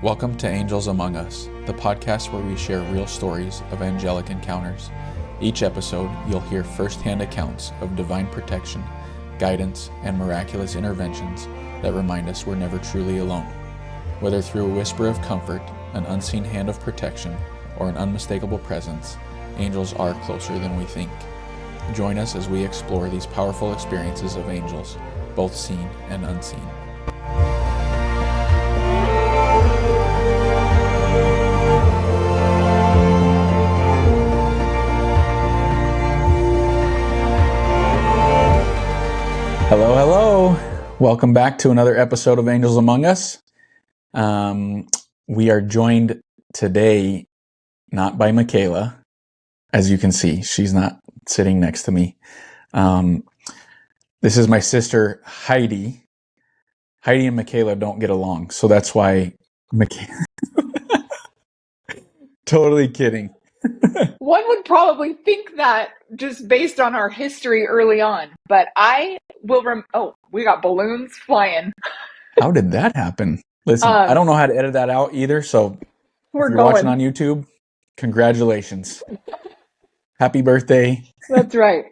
Welcome to Angels Among Us, the podcast where we share real stories of angelic encounters. Each episode, you'll hear firsthand accounts of divine protection, guidance, and miraculous interventions that remind us we're never truly alone. Whether through a whisper of comfort, an unseen hand of protection, or an unmistakable presence, angels are closer than we think. Join us as we explore these powerful experiences of angels, both seen and unseen. Hello, hello. Welcome back to another episode of Angels Among Us. We are joined today not by Michaela. As you can see, she's not sitting next to me. This is my sister, Heidi. Heidi and Michaela don't get along, so that's why Michaela... Totally kidding. One would probably think that just based on our history early on, but I will we got balloons flying. How did that happen? Listen, I don't know how to edit that out either, so if you're watching on YouTube, congratulations. Happy birthday. That's right.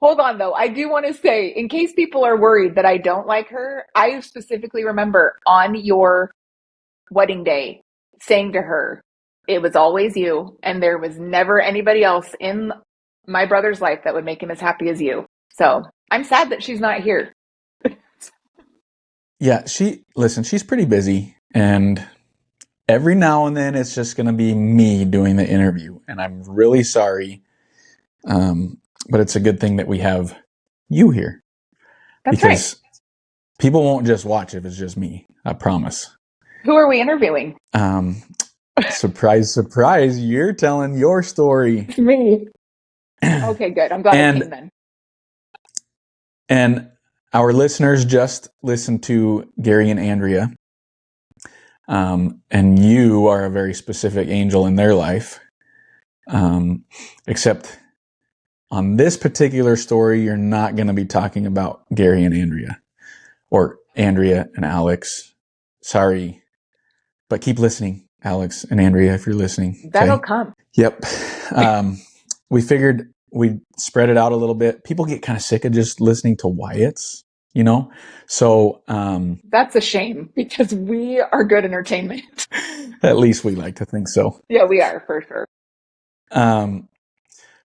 Hold on, though. I do want to say, in case people are worried that I don't like her, I specifically remember on your wedding day saying to her, it was always you, and there was never anybody else in my brother's life that would make him as happy as you. So I'm sad that she's not here. Yeah, she's pretty busy, and every now and then it's just going to be me doing the interview, and I'm really sorry, but it's a good thing that we have you here. That's because right. People won't just watch if it's just me, I promise. Who are we interviewing? Surprise, surprise, you're telling your story. It's me. Okay, good. I'm glad I came then. And our listeners just listened to Gary and Andrea. And you are a very specific angel in their life. Except on this particular story, you're not going to be talking about Gary and Andrea. Or Andrea and Alex. Sorry. But keep listening, Alex and Andrea, if you're listening. That'll come. Yep. We figured we'd spread it out a little bit. People get kind of sick of just listening to Wyatt's, you know? So... that's a shame, because we are good entertainment. At least we like to think so. Yeah, we are, for sure.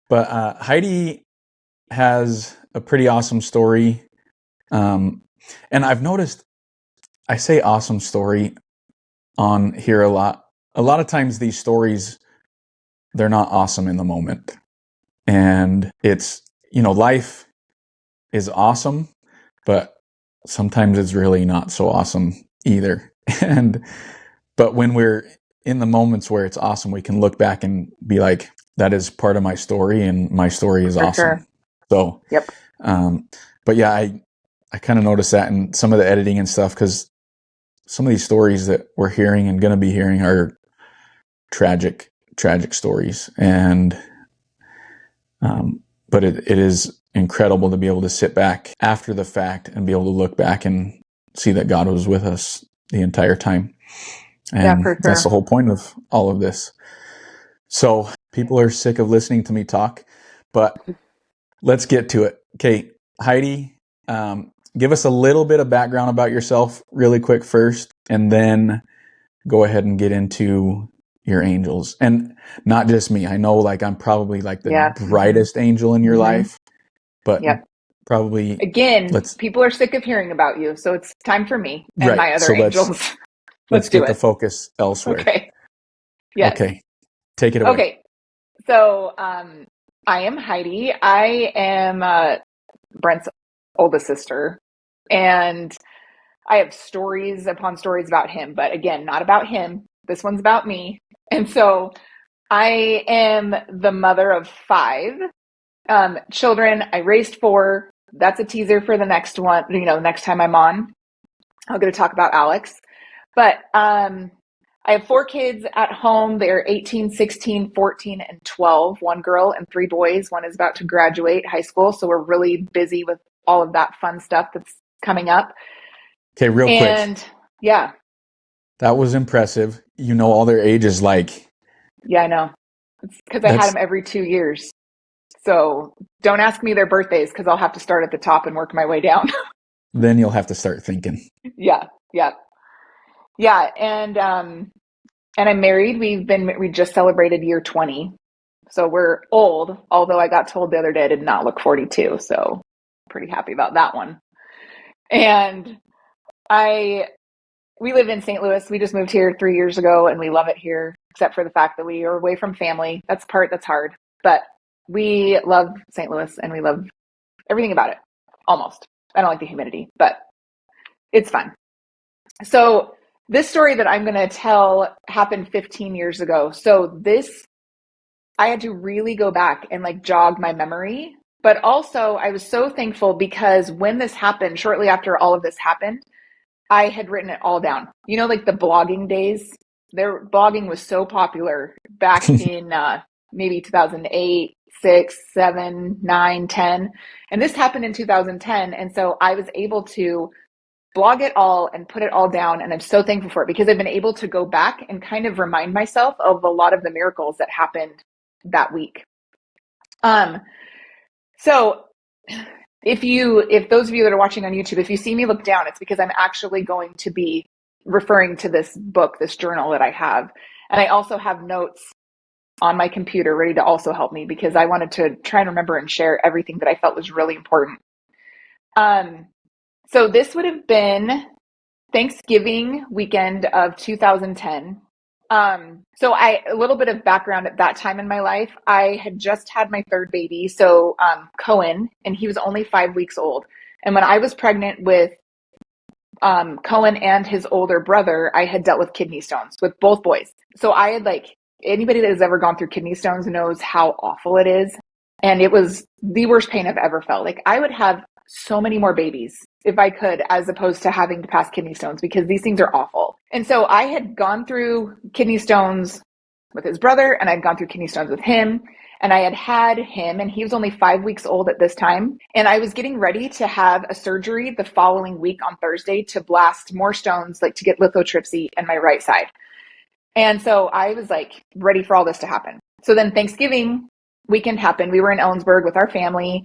But Heidi has a pretty awesome story. And I've noticed I say awesome story on here a lot. A lot of times these stories, they're not awesome in the moment. And it's, life is awesome, but sometimes it's really not so awesome either. But when we're in the moments where it's awesome, we can look back and be like, that is part of my story, and my story is awesome. Sure. So, yep. But yeah, I kind of noticed that in some of the editing and stuff, because some of these stories that we're hearing and going to be hearing are tragic stories. And, but it is incredible to be able to sit back after the fact and be able to look back and see that God was with us the entire time. And yeah, for sure. That's the whole point of all of this. So people are sick of listening to me talk, but let's get to it. Okay, Heidi, give us a little bit of background about yourself really quick first, and then go ahead and get into your angels. And not just me. I know I'm probably the brightest angel in your life, but probably... Again, people are sick of hearing about you, so it's time for me and my other angels. Let's get the focus elsewhere. Okay. Yes. Okay. Take it away. Okay. So I am Heidi. I am Brent's oldest sister. And I have stories upon stories about him. But again, not about him. This one's about me. And so I am the mother of 5 children. I raised 4. That's a teaser for the next one. Next time I'm on, I'm going to talk about Alex. But I have 4 kids at home. They're 18, 16, 14, and 12. 1 girl and 3 boys. One is about to graduate high school. So we're really busy with all of that fun stuff that's coming up. Okay, real quick. Yeah. That was impressive. You know all their ages. Like Yeah, I know. It's because I had that's them every 2 years. So don't ask me their birthdays because I'll have to start at the top and work my way down. then you'll have to start thinking. Yeah, yeah, yeah. And I'm married. We just celebrated year 20. So we're old, although I got told the other day I did not look 42. So pretty happy about that one. And I we live in St. Louis. We just moved here 3 years ago and we love it here, except for the fact that we are away from family. That's the part that's hard. But we love St. Louis and we love everything about it. Almost. I don't like the humidity, but it's fun. So this story that I'm going to tell happened 15 years ago. So this I had to really go back and like jog my memory. But also, I was so thankful because when this happened, shortly after all of this happened, I had written it all down. You know, like the blogging days, their blogging was so popular back in maybe 2008, 6, 7, 9, 10. And this happened in 2010. And so I was able to blog it all and put it all down. And I'm so thankful for it because I've been able to go back and kind of remind myself of a lot of the miracles that happened that week. Um, so if those of you that are watching on YouTube, if you see me look down, it's because I'm actually going to be referring to this book, this journal that I have. And I also have notes on my computer ready to also help me because I wanted to try and remember and share everything that I felt was really important. Um, so this would have been Thanksgiving weekend of 2010. So a little bit of background at that time in my life. I had just had my third baby, so Cohen, and he was only 5 weeks old. And when I was pregnant with Cohen and his older brother, I had dealt with kidney stones with both boys. So I had like anybody that has ever gone through kidney stones knows how awful it is. And it was the worst pain I've ever felt. Like I would have so many more babies if I could, as opposed to having to pass kidney stones because these things are awful. And so I had gone through kidney stones with his brother and I'd gone through kidney stones with him. And I had him, and he was only 5 weeks old at this time. And I was getting ready to have a surgery the following week on Thursday to blast more stones, like to get lithotripsy in my right side. And so I was like ready for all this to happen. So then Thanksgiving weekend happened. We were in Ellensburg with our family.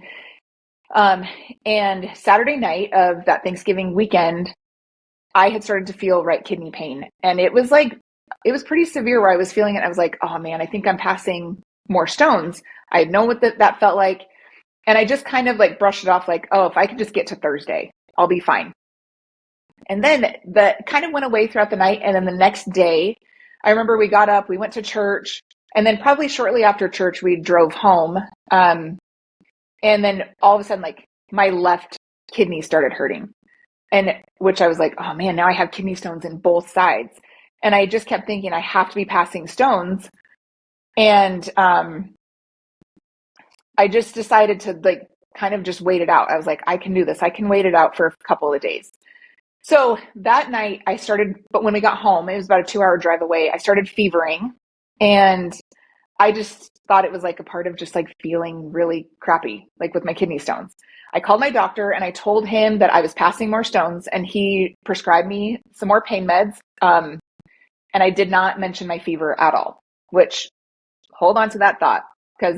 And Saturday night of that Thanksgiving weekend, I had started to feel right kidney pain. And it was pretty severe where I was feeling it. I was like, oh man, I think I'm passing more stones. I know what that felt like. And I just kind of like brushed it off like, oh, if I could just get to Thursday, I'll be fine. And then that kind of went away throughout the night. And then the next day, I remember we got up, we went to church, and then probably shortly after church, we drove home. And then all of a sudden, like my left kidney started hurting. And which I was like, oh man, now I have kidney stones in both sides. And I just kept thinking I have to be passing stones. And I just decided to like kind of just wait it out. I was like, I can do this. I can wait it out for a couple of days. So that night I started, but when we got home, it was about a 2-hour drive away. I started fevering and I just thought it was like a part of just like feeling really crappy, like with my kidney stones. I called my doctor and I told him that I was passing more stones and he prescribed me some more pain meds. And I did not mention my fever at all, which hold on to that thought because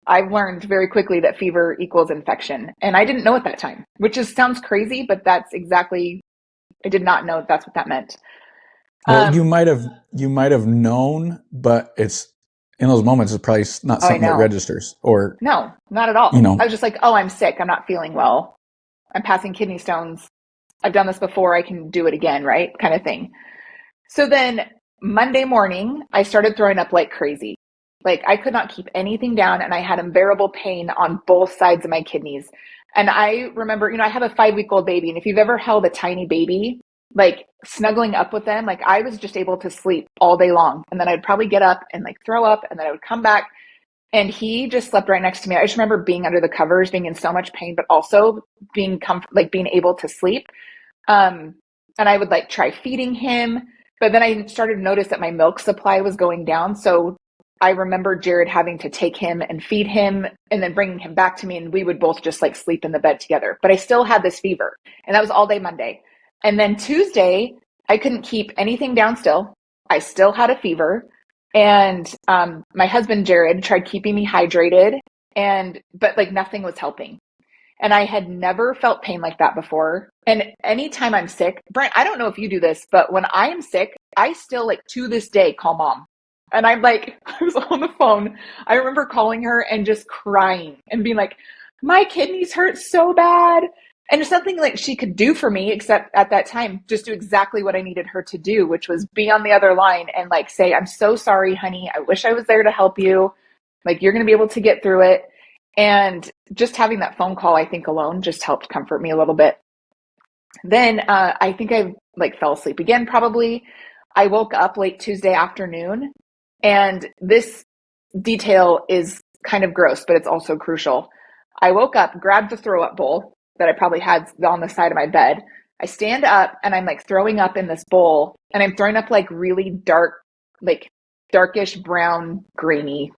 I've learned very quickly that fever equals infection. And I didn't know at that time, which sounds crazy, but that's exactly, I did not know that's what that meant. Well, you might have known, but it's in those moments it's probably not Oh, I something that know. registers or No, not at you all. I know was just like, oh, I'm sick. I'm not feeling well. I'm passing kidney stones. I've done this before. I can do it again, right? Kind of thing. So then Monday morning, I started throwing up like crazy. Like I could not keep anything down and I had unbearable pain on both sides of my kidneys. And I remember, I have a 5-week-old baby. And if you've ever held a tiny baby, like snuggling up with them, like I was just able to sleep all day long. And then I'd probably get up and like throw up and then I would come back and he just slept right next to me. I just remember being under the covers, being in so much pain, but also being like being able to sleep. And I would like try feeding him, but then I started to notice that my milk supply was going down. So I remember Jared having to take him and feed him and then bringing him back to me. And we would both just like sleep in the bed together, but I still had this fever and that was all day Monday. And then Tuesday, I couldn't keep anything down still. I still had a fever. And my husband, Jared, tried keeping me hydrated, but like nothing was helping. And I had never felt pain like that before. And anytime I'm sick, Brent, I don't know if you do this, but when I am sick, I still like to this day call mom. And I'm like, I was on the phone. I remember calling her and just crying and being like, my kidneys hurt so bad. And there's nothing like she could do for me except at that time just do exactly what I needed her to do, which was be on the other line and like say, I'm so sorry, honey. I wish I was there to help you. Like you're going to be able to get through it. And just having that phone call, I think alone just helped comfort me a little bit. Then I think I like fell asleep again, probably. I woke up late Tuesday afternoon, and this detail is kind of gross, but it's also crucial. I woke up, grabbed the throw up bowl that I probably had on the side of my bed. I stand up and I'm like throwing up in this bowl, and I'm throwing up like really dark, like darkish brown, grainy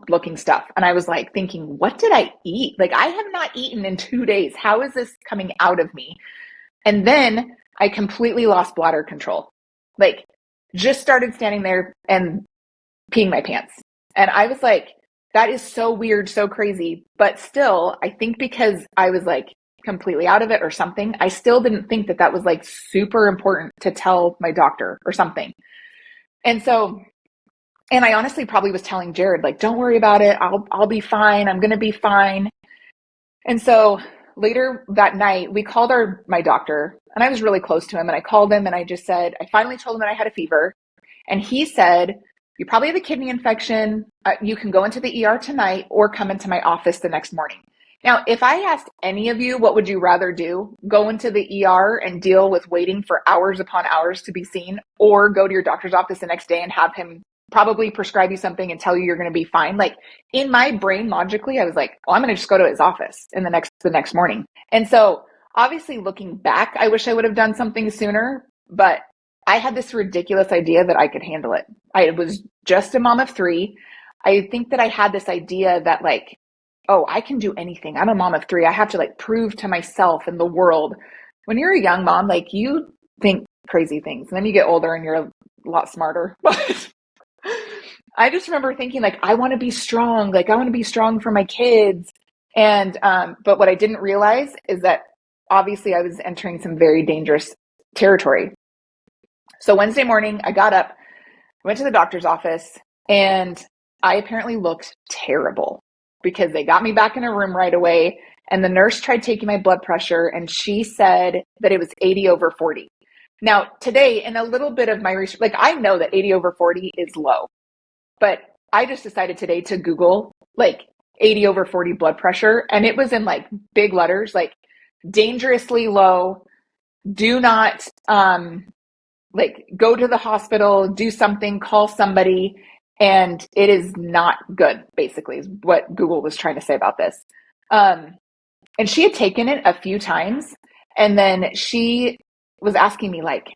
looking stuff. And I was like thinking, what did I eat? Like, I have not eaten in 2 days. How is this coming out of me? And then I completely lost bladder control. Like, just started standing there and peeing my pants. And I was like, that is so weird, so crazy. But still, I think because I was like completely out of it or something, I still didn't think that that was like super important to tell my doctor or something. And so, and I honestly probably was telling Jared, like, don't worry about it. I'll be fine. I'm going to be fine. And so later that night, we called my doctor, and I was really close to him. And I called him and I just said, I finally told him that I had a fever. And he said, you probably have a kidney infection. You can go into the ER tonight or come into my office the next morning. Now, if I asked any of you, what would you rather do? Go into the ER and deal with waiting for hours upon hours to be seen, or go to your doctor's office the next day and have him probably prescribe you something and tell you you're going to be fine? Like, in my brain, logically, I was like, well, I'm going to just go to his office in the next morning. And so obviously looking back, I wish I would have done something sooner, but I had this ridiculous idea that I could handle it. I was just a mom of three. I think that I had this idea that like, oh, I can do anything. I'm a mom of three. I have to like prove to myself and the world. When you're a young mom, like you think crazy things. And then you get older and you're a lot smarter. But I just remember thinking like, I want to be strong. Like I want to be strong for my kids. And, but what I didn't realize is that obviously I was entering some very dangerous territory. So Wednesday morning, I got up, went to the doctor's office, and I apparently looked terrible because they got me back in a room right away. And the nurse tried taking my blood pressure, and she said that it was 80 over 40. Now, today, in a little bit of my research, like I know that 80 over 40 is low, but I just decided today to Google like 80 over 40 blood pressure, and it was in like big letters, like dangerously low. Do not like go to the hospital, do something, call somebody. And it is not good, basically, is what Google was trying to say about this. And she had taken it a few times. And then she was asking me, like,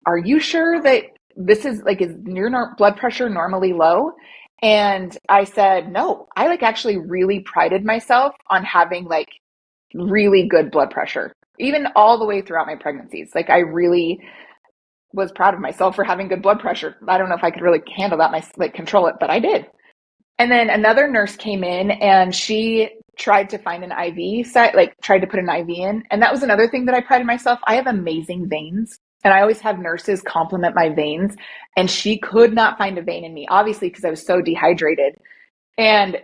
are you sure that this is like, is your blood pressure normally low? And I said, no, I like actually really prided myself on having like really good blood pressure, even all the way throughout my pregnancies. Like I really was proud of myself for having good blood pressure. I don't know if I could really handle that, like control it, but I did. And then another nurse came in and she tried to find an IV site, like tried to put an IV in. And that was another thing that I prided myself. I have amazing veins. And I always have nurses compliment my veins. And she could not find a vein in me, obviously, because I was so dehydrated. And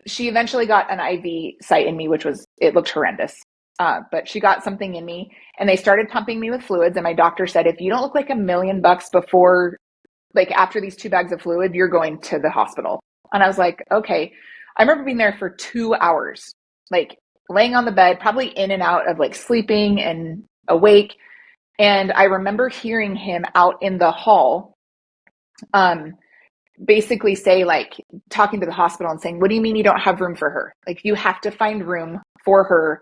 she eventually got an IV site in me, it looked horrendous. But she got something in me and they started pumping me with fluids. And my doctor said, if you don't look like $1,000,000 before, like after these 2 bags of fluid, you're going to the hospital. And I was like, okay. I remember being there for 2 hours, like laying on the bed, probably in and out of like sleeping and awake. And I remember hearing him out in the hall, basically say like talking to the hospital and saying, what do you mean you don't have room for her? Like you have to find room for her,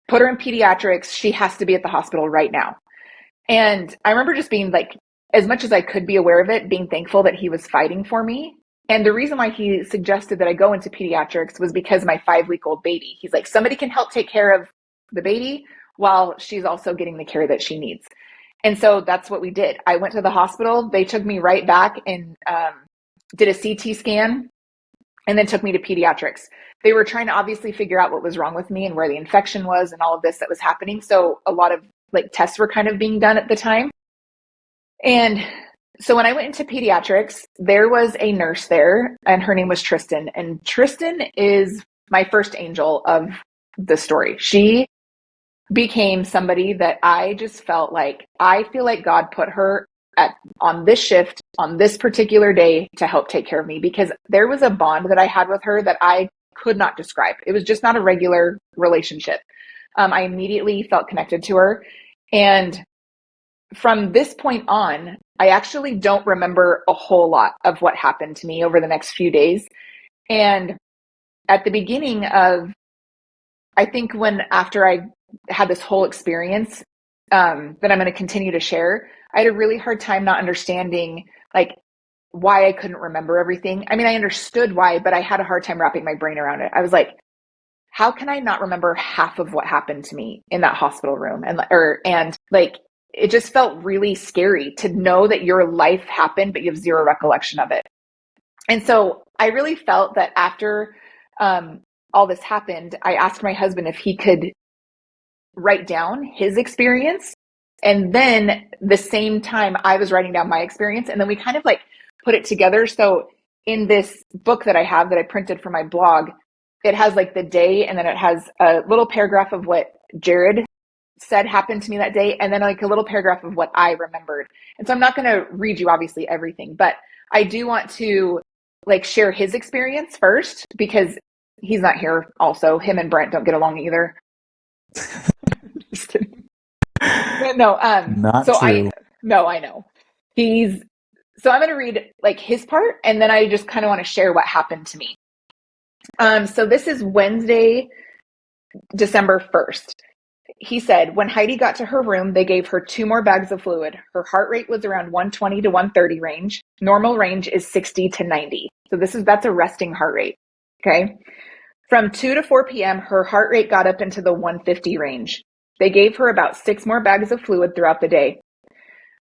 put her in pediatrics. She has to be at the hospital right now. And I remember just being like, as much as I could be aware of it, being thankful that he was fighting for me. And the reason why he suggested that I go into pediatrics was because my 5-week-old baby, he's like, somebody can help take care of the baby while she's also getting the care that she needs. And so that's what we did. I went to the hospital. They took me right back and did a CT scan and then took me to pediatrics. They were trying to obviously figure out what was wrong with me and where the infection was and all of this that was happening. So a lot of like tests were kind of being done at the time. And so when I went into pediatrics, there was a nurse there and her name was Tristan. And Tristan is my first angel of the story. She became somebody that I just felt like I feel like God put her on this shift on this particular day to help take care of me, because there was a bond that I had with her that I could not describe. It was just not a regular relationship. I immediately felt connected to her. And from this point on, I actually don't remember a whole lot of what happened to me over the next few days. And at the beginning of, I think when after I had this whole experience that I'm going to continue to share, I had a really hard time not understanding like why I couldn't remember everything. I mean, I understood why, but I had a hard time wrapping my brain around it. I was like, how can I not remember half of what happened to me in that hospital room? And like, it just felt really scary to know that your life happened, but you have zero recollection of it. And so I really felt that after all this happened, I asked my husband if he could write down his experience. And then the same time I was writing down my experience. And then we kind of like put it together. So in this book that I have that I printed for my blog, it has like the day and then it has a little paragraph of what Jared said happened to me that day. And then like a little paragraph of what I remembered. And so I'm not going to read you obviously everything, but I do want to like share his experience first because he's not here also. Him and Brent don't get along either. Just kidding. But no, Not so true. I know. So I'm going to read like his part and then I just kind of want to share what happened to me. So this is Wednesday, December 1st. He said, when Heidi got to her room, they gave her 2 more bags of fluid. Her heart rate was around 120 to 130 range. Normal range is 60 to 90. So that's a resting heart rate. Okay. From 2 to 4 p.m., her heart rate got up into the 150 range. They gave her about 6 more bags of fluid throughout the day.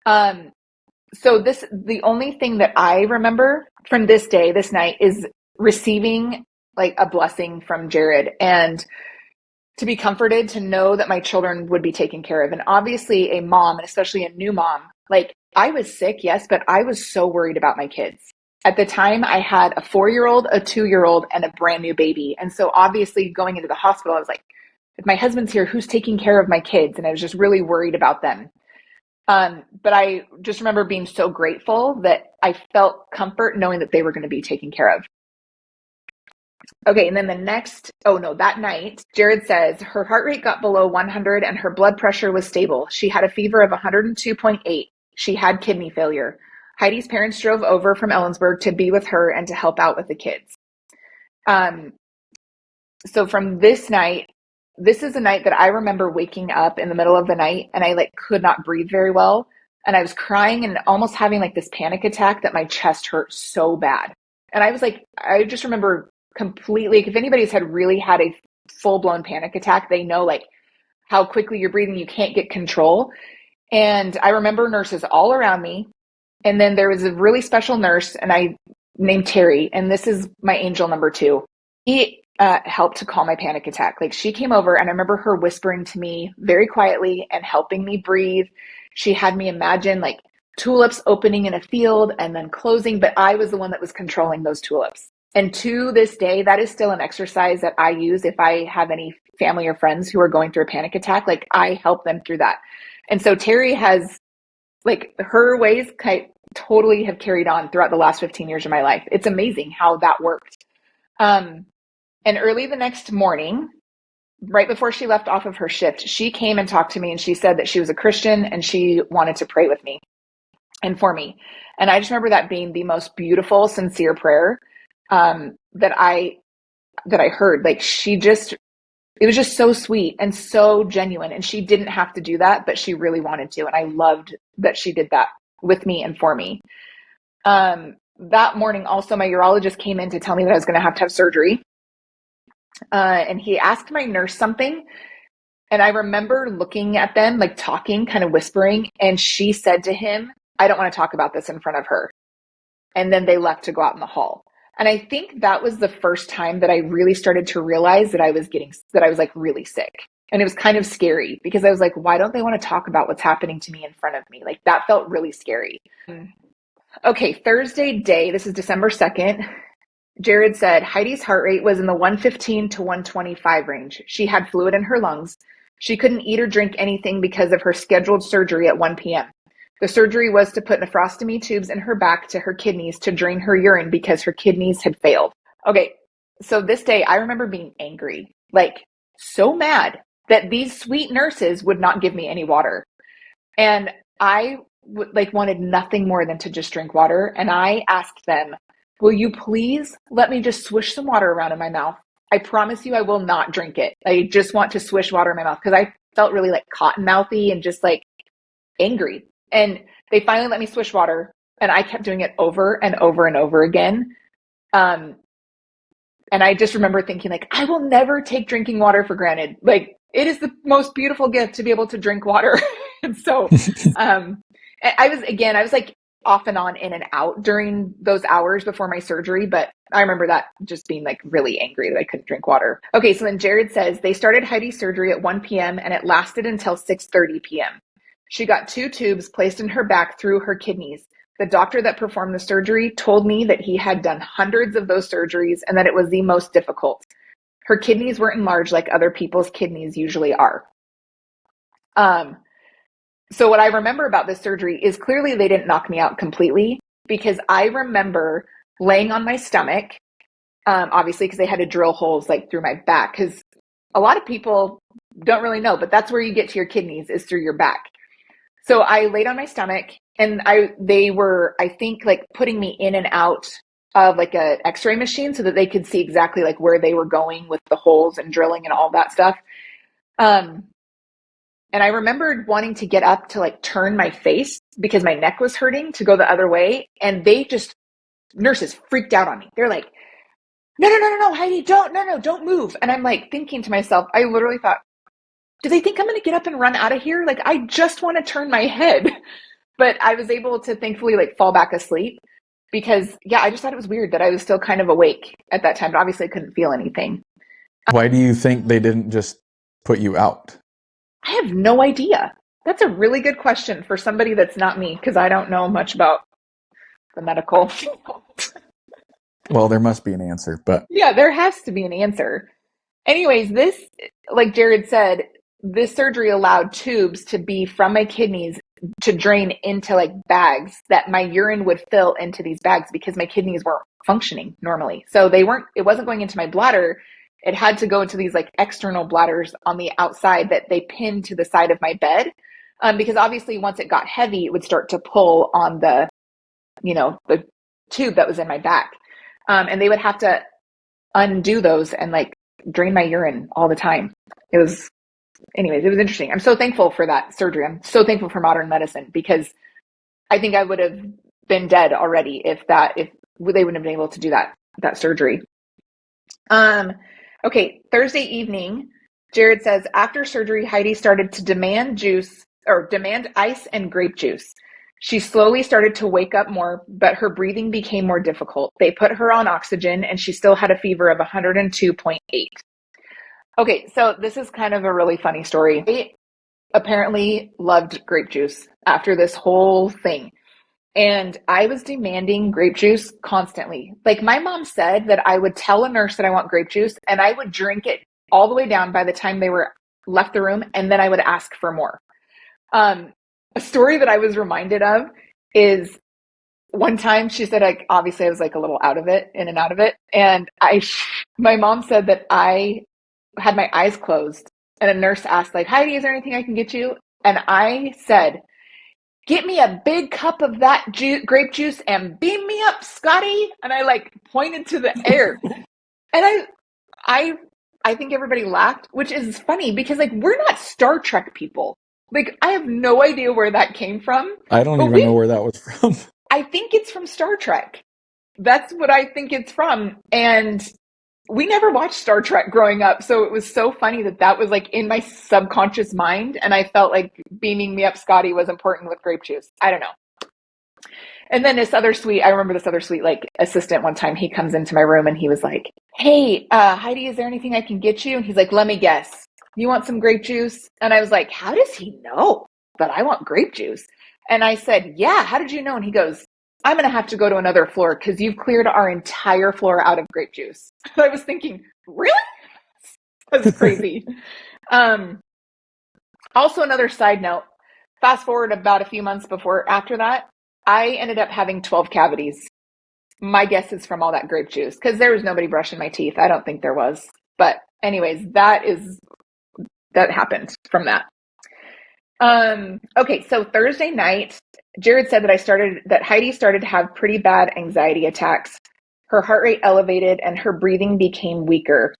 So the only thing that I remember from this day, this night, is receiving like a blessing from Jared and to be comforted to know that my children would be taken care of. And obviously a mom, and especially a new mom, like I was sick, yes, but I was so worried about my kids. At the time I had a 4-year-old, a 2-year-old, and a brand new baby. And so obviously going into the hospital, I was like, if my husband's here, who's taking care of my kids? And I was just really worried about them. But I just remember being so grateful that I felt comfort knowing that they were going to be taken care of. Okay, and then that night, Jared says her heart rate got below 100 and her blood pressure was stable. She had a fever of 102.8. She had kidney failure. Heidi's parents drove over from Ellensburg to be with her and to help out with the kids. So from this night, this is a night that I remember waking up in the middle of the night and I like could not breathe very well. And I was crying and almost having like this panic attack that my chest hurt so bad. And I was like, I just remember completely, if anybody's really had a full blown panic attack, they know like how quickly you're breathing, you can't get control. And I remember nurses all around me. And then there was a really special nurse and I named Terry. And this is my angel number 2. He helped to calm my panic attack. Like she came over and I remember her whispering to me very quietly and helping me breathe. She had me imagine like tulips opening in a field and then closing, but I was the one that was controlling those tulips. And to this day, that is still an exercise that I use if I have any family or friends who are going through a panic attack. Like I help them through that. And so Terry has like her ways totally have carried on throughout the last 15 years of my life. It's amazing how that worked. And early the next morning, right before she left off of her shift, she came and talked to me and she said that she was a Christian and she wanted to pray with me and for me. And I just remember that being the most beautiful, sincere prayer that I heard. Like it was just so sweet and so genuine. And she didn't have to do that, but she really wanted to. And I loved that she did that with me and for me. That morning also, my urologist came in to tell me that I was going to have surgery. And he asked my nurse something And I remember looking at them, like talking, kind of whispering. And she said to him, I don't want to talk about this in front of her. And then they left to go out in the hall. And I think that was the first time that I really started to realize that I was like really sick. And it was kind of scary because I was like, why don't they want to talk about what's happening to me in front of me? Like that felt really scary. Okay, Thursday day, this is December 2nd. Jared said Heidi's heart rate was in the 115 to 125 range. She had fluid in her lungs. She couldn't eat or drink anything because of her scheduled surgery at 1 p.m. The surgery was to put nephrostomy tubes in her back to her kidneys to drain her urine because her kidneys had failed. Okay, so this day I remember being angry, like so mad that these sweet nurses would not give me any water. And I like wanted nothing more than to just drink water. And I asked them, will you please let me just swish some water around in my mouth? I promise you I will not drink it. I just want to swish water in my mouth because I felt really like cotton mouthy and just like angry. And they finally let me swish water, and I kept doing it over and over and over again. Um, and I just remember thinking like, I will never take drinking water for granted. Like it is the most beautiful gift to be able to drink water. And so, um, I was like off and on in and out during those hours before my surgery, but I remember that just being like really angry that I couldn't drink water. Okay. So then Jared says they started Heidi's surgery at 1 p.m. and it lasted until 6:30 p.m. She got 2 tubes placed in her back through her kidneys. The doctor that performed the surgery told me that he had done hundreds of those surgeries and that it was the most difficult. Her kidneys weren't enlarged like other people's kidneys usually are. Um, so what I remember about this surgery is clearly they didn't knock me out completely because I remember laying on my stomach, obviously because they had to drill holes like through my back because a lot of people don't really know, but that's where you get to your kidneys is through your back. So I laid on my stomach and they were, I think, like putting me in and out of like a x-ray machine so that they could see exactly like where they were going with the holes and drilling and all that stuff. Um, and I remembered wanting to get up to like turn my face because my neck was hurting to go the other way. And nurses freaked out on me. They're like, no, Heidi, don't move. And I'm like thinking to myself, I literally thought, do they think I'm going to get up and run out of here? Like, I just want to turn my head. But I was able to thankfully like fall back asleep because, yeah, I just thought it was weird that I was still kind of awake at that time, but obviously I couldn't feel anything. Why do you think they didn't just put you out? I have no idea. That's a really good question for somebody that's not me because I don't know much about the medical field. Well, there must be an answer, but Yeah, there has to be an answer. Anyways, this, like Jared said, this surgery allowed tubes to be from my kidneys to drain into like bags that my urine would fill into these bags because my kidneys weren't functioning normally. So it wasn't going into my bladder. It had to go into these like external bladders on the outside that they pinned to the side of my bed. Because obviously once it got heavy, it would start to pull on the tube that was in my back. And they would have to undo those and like drain my urine all the time. It was interesting. I'm so thankful for that surgery. I'm so thankful for modern medicine because I think I would have been dead already if they wouldn't have been able to do that surgery. Okay, Thursday evening, Jared says after surgery, Heidi started to demand ice and grape juice. She slowly started to wake up more, but her breathing became more difficult. They put her on oxygen and she still had a fever of 102.8. Okay, so this is kind of a really funny story. I apparently loved grape juice after this whole thing. And I was demanding grape juice constantly. Like my mom said that I would tell a nurse that I want grape juice and I would drink it all the way down by the time they were left the room. And then I would ask for more. A story that I was reminded of is one time she said, like, obviously I was like a little out of it, in and out of it. And my mom said that I had my eyes closed and a nurse asked like, Heidi, is there anything I can get you? And I said, get me a big cup of that grape juice and beam me up, Scotty. And I like pointed to the air. And I think everybody laughed, which is funny because like we're not Star Trek people. Like I have no idea where that came from. I don't But even know where that was from. I think it's from Star Trek. That's what I think it's from. And we never watched Star Trek growing up, so it was so funny that that was like in my subconscious mind, and I felt like beaming me up Scotty was important with grape juice. I don't know. And then I remember this other sweet like assistant one time, he comes into my room and he was like, "Hey, Heidi, is there anything I can get you?" And he's like, "Let me guess. You want some grape juice?" And I was like, "How does he know that I want grape juice?" And I said, "Yeah, how did you know?" And he goes, "I'm going to have to go to another floor because you've cleared our entire floor out of grape juice." I was thinking, really? That's crazy. Um, Also, another side note, fast forward about a few months after that, I ended up having 12 cavities. My guess is from all that grape juice because there was nobody brushing my teeth. I don't think there was. But anyways, that happened from that. Okay, so Thursday night, Jared said that Heidi started to have pretty bad anxiety attacks. Her heart rate elevated and her breathing became weaker.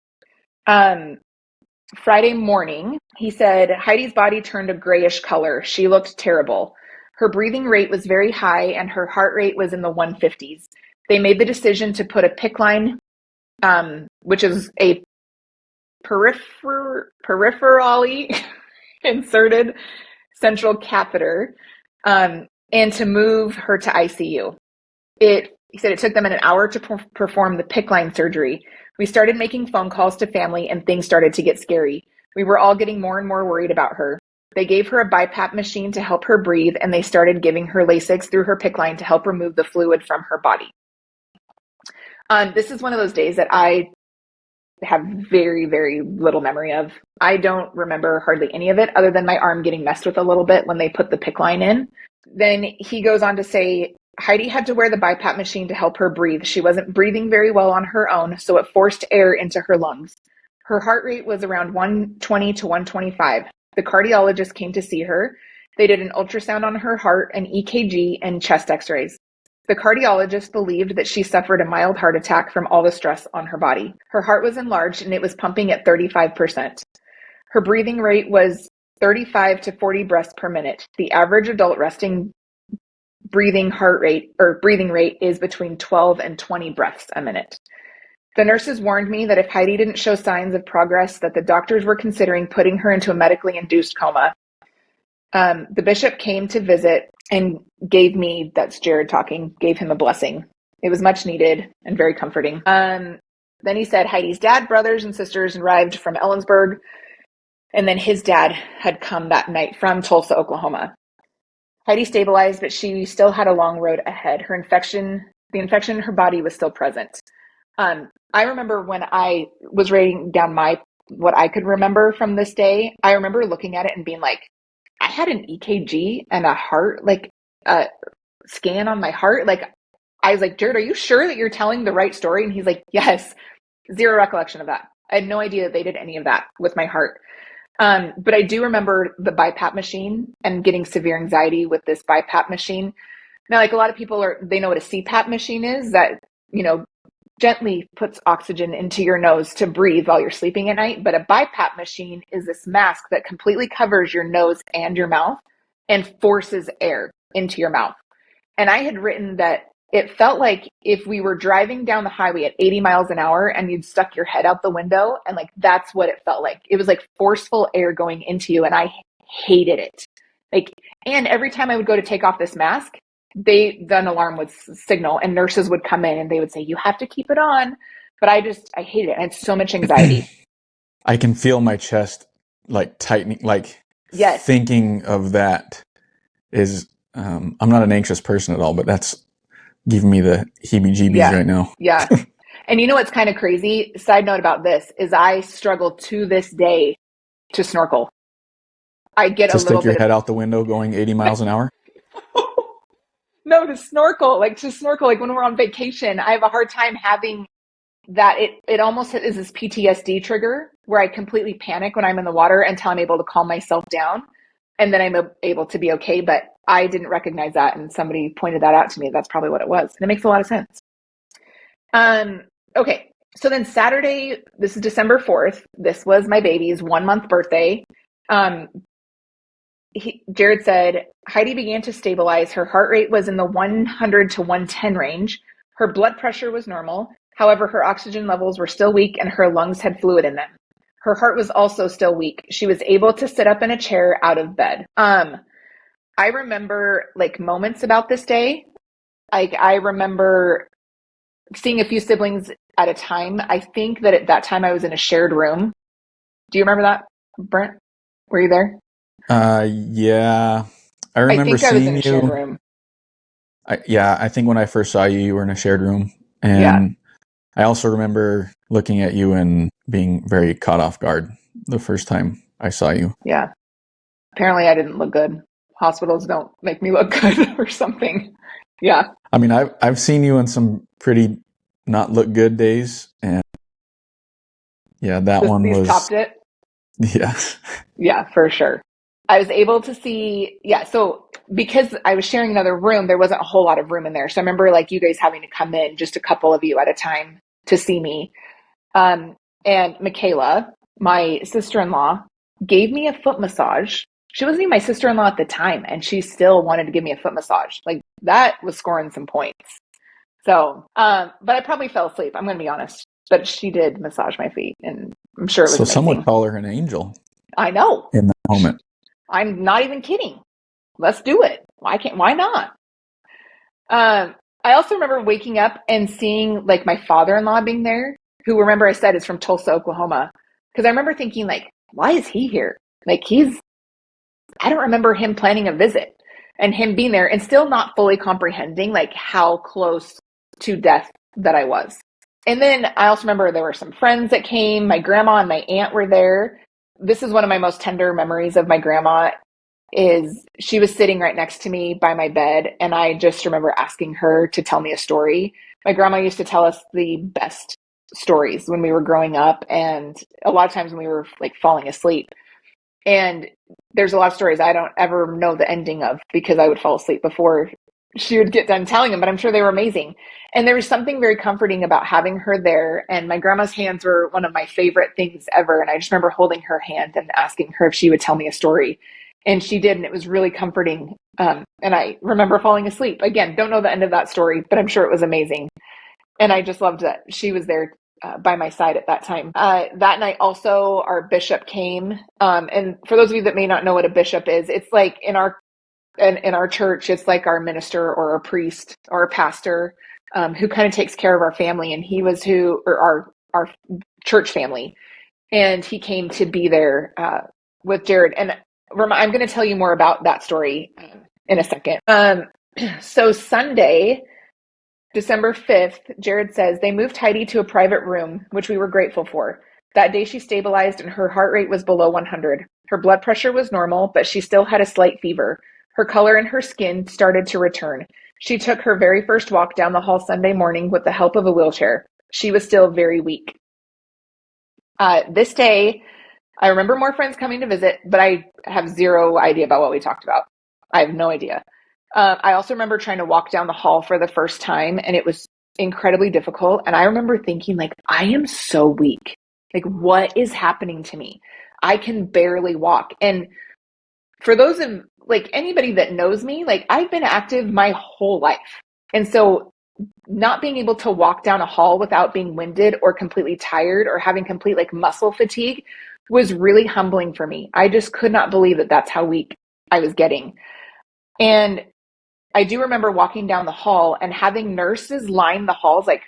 Friday morning, he said Heidi's body turned a grayish color. She looked terrible. Her breathing rate was very high and her heart rate was in the 150s. They made the decision to put a PICC line, which is a peripherally inserted central catheter, and to move her to ICU. He said it took them an hour to perform the PICC line surgery. We started making phone calls to family and things started to get scary. We were all getting more and more worried about her. They gave her a BiPAP machine to help her breathe, and they started giving her Lasix through her PICC line to help remove the fluid from her body. This is one of those days that I have very, very little memory of. I don't remember hardly any of it other than my arm getting messed with a little bit when they put the PICC line in. Then he goes on to say, Heidi had to wear the BiPAP machine to help her breathe. She wasn't breathing very well on her own, so it forced air into her lungs. Her heart rate was around 120 to 125. The cardiologist came to see her. They did an ultrasound on her heart, an EKG, and chest x-rays. The cardiologist believed that she suffered a mild heart attack from all the stress on her body. Her heart was enlarged and it was pumping at 35%. Her breathing rate was 35 to 40 breaths per minute. The average adult resting breathing rate is between 12 and 20 breaths a minute. The nurses warned me that if Heidi didn't show signs of progress, that the doctors were considering putting her into a medically induced coma. The bishop came to visit and that's Jared talking, gave him a blessing. It was much needed and very comforting. Then he said Heidi's dad, brothers, and sisters arrived from Ellensburg, and then his dad had come that night from Tulsa, Oklahoma. Heidi stabilized, but she still had a long road ahead. The infection in her body was still present. I remember when I was writing down what I could remember from this day, I remember looking at it and being like, I had an EKG and a heart, like a scan on my heart. Like, I was like, Jared, are you sure that you're telling the right story? And he's like, yes, zero recollection of that. I had no idea that they did any of that with my heart. But I do remember the BiPAP machine and getting severe anxiety with this BiPAP machine. Now, like a lot of people they know what a CPAP machine is, that, gently puts oxygen into your nose to breathe while you're sleeping at night. But a BiPAP machine is this mask that completely covers your nose and your mouth and forces air into your mouth. And I had written that it felt like if we were driving down the highway at 80 miles an hour and you'd stuck your head out the window, and like that's what it felt like. It was like forceful air going into you, and I hated it. And every time I would go to take off this mask, an alarm would signal and nurses would come in and they would say, you have to keep it on. But I hated it. I had so much anxiety. I can feel my chest like tightening, like yes. Thinking of that is, I'm not an anxious person at all, but that's giving me the heebie-jeebies right now. Yeah. And you know what's kind of crazy? Side note about this is I struggle to this day to snorkel. I get to stick your head out the window going 80 miles an hour? No, to snorkel like when we're on vacation. I have a hard time having that. It almost is this PTSD trigger where I completely panic when I'm in the water until I'm able to calm myself down, and then I'm able to be okay. But I didn't recognize that, and somebody pointed that out to me. That's probably what it was, and it makes a lot of sense. Okay, so then Saturday, this is December 4th. This was my baby's 1-month birthday. Jared said Heidi began to stabilize. Her heart rate was in the 100 to 110 range. Her blood pressure was normal. However, her oxygen levels were still weak and her lungs had fluid in them. Her heart was also still weak. She was able to sit up in a chair out of bed. I remember like moments about this day. Like I remember seeing a few siblings at a time. I think that at that time I was in a shared room. Do you remember that, Brent? Were you there? Yeah, I I remember think I was in seeing a shared you. room. Yeah, I think when I first saw you, you were in a shared room, Yeah, and I also remember looking at you and being very caught off guard the first time I saw you. yeah. Apparently I didn't look good. Hospitals don't make me look good or something. Yeah. I mean, I've seen you on some pretty not look good days, and yeah, that one These was topped it. yeah. Yeah, for sure. I was able to see, yeah, so because I was sharing another room, there wasn't a whole lot of room in there. So I remember like you guys having to come in, just a couple of you at a time to see me. Um, and Michaela, my sister-in-law, gave me a foot massage. She wasn't even my sister-in-law at the time, and she still wanted to give me a foot massage. Like that was scoring some points. So, but I probably fell asleep. I'm going to be honest. But she did massage my feet, and I'm sure it was So some would amazing. call her an angel I know. in that moment. I'm not even kidding. Let's do it. Why can't? Why not? I also remember waking up and seeing like my father-in-law being there, who remember I said is from Tulsa, Oklahoma, because I remember thinking like, why is he here? Like he's. I don't remember him planning a visit and him being there and still not fully comprehending like how close to death that I was. And then I also remember there were some friends that came. My grandma and my aunt were there. This is one of my most tender memories of my grandma is she was sitting right next to me by my bed and I just remember asking her to tell me a story. My grandma used to tell us the best stories when we were growing up and a lot of times when we were like falling asleep. And there's a lot of stories I don't ever know the ending of because I would fall asleep before she would get done telling them, but I'm sure they were amazing. And there was something very comforting about having her there. And my grandma's hands were one of my favorite things ever. And I just remember holding her hand and asking her if she would tell me a story. And she did, and it was really comforting. And I remember falling asleep. Again, don't know the end of that story, but I'm sure it was amazing. And I just loved that she was there by my side at that time. That night, also, our bishop came. And for those of you that may not know what a bishop is, it's like in our church, it's like our minister or a priest or a pastor who kind of takes care of our family. And he was who, or our church family, and he came to be there with Jared. And I'm going to tell you more about that story in a second. So Sunday, December 5th, Jared says they moved Heidi to a private room, which we were grateful for. That day she stabilized and her heart rate was below 100. Her blood pressure was normal, but she still had a slight fever. Her color in her skin started to return. She took her very first walk down the hall Sunday morning with the help of a wheelchair. She was still very weak. This day, I remember more friends coming to visit, but I have zero idea about what we talked about. I have no idea. I also remember trying to walk down the hall for the first time, and it was incredibly difficult. And I remember thinking, like, I am so weak. Like, what is happening to me? I can barely walk. And for those of like anybody that knows me, like, I've been active my whole life. And so not being able to walk down a hall without being winded or completely tired or having complete like muscle fatigue was really humbling for me. I just could not believe that that's how weak I was getting. And I do remember walking down the hall and having nurses line the halls, like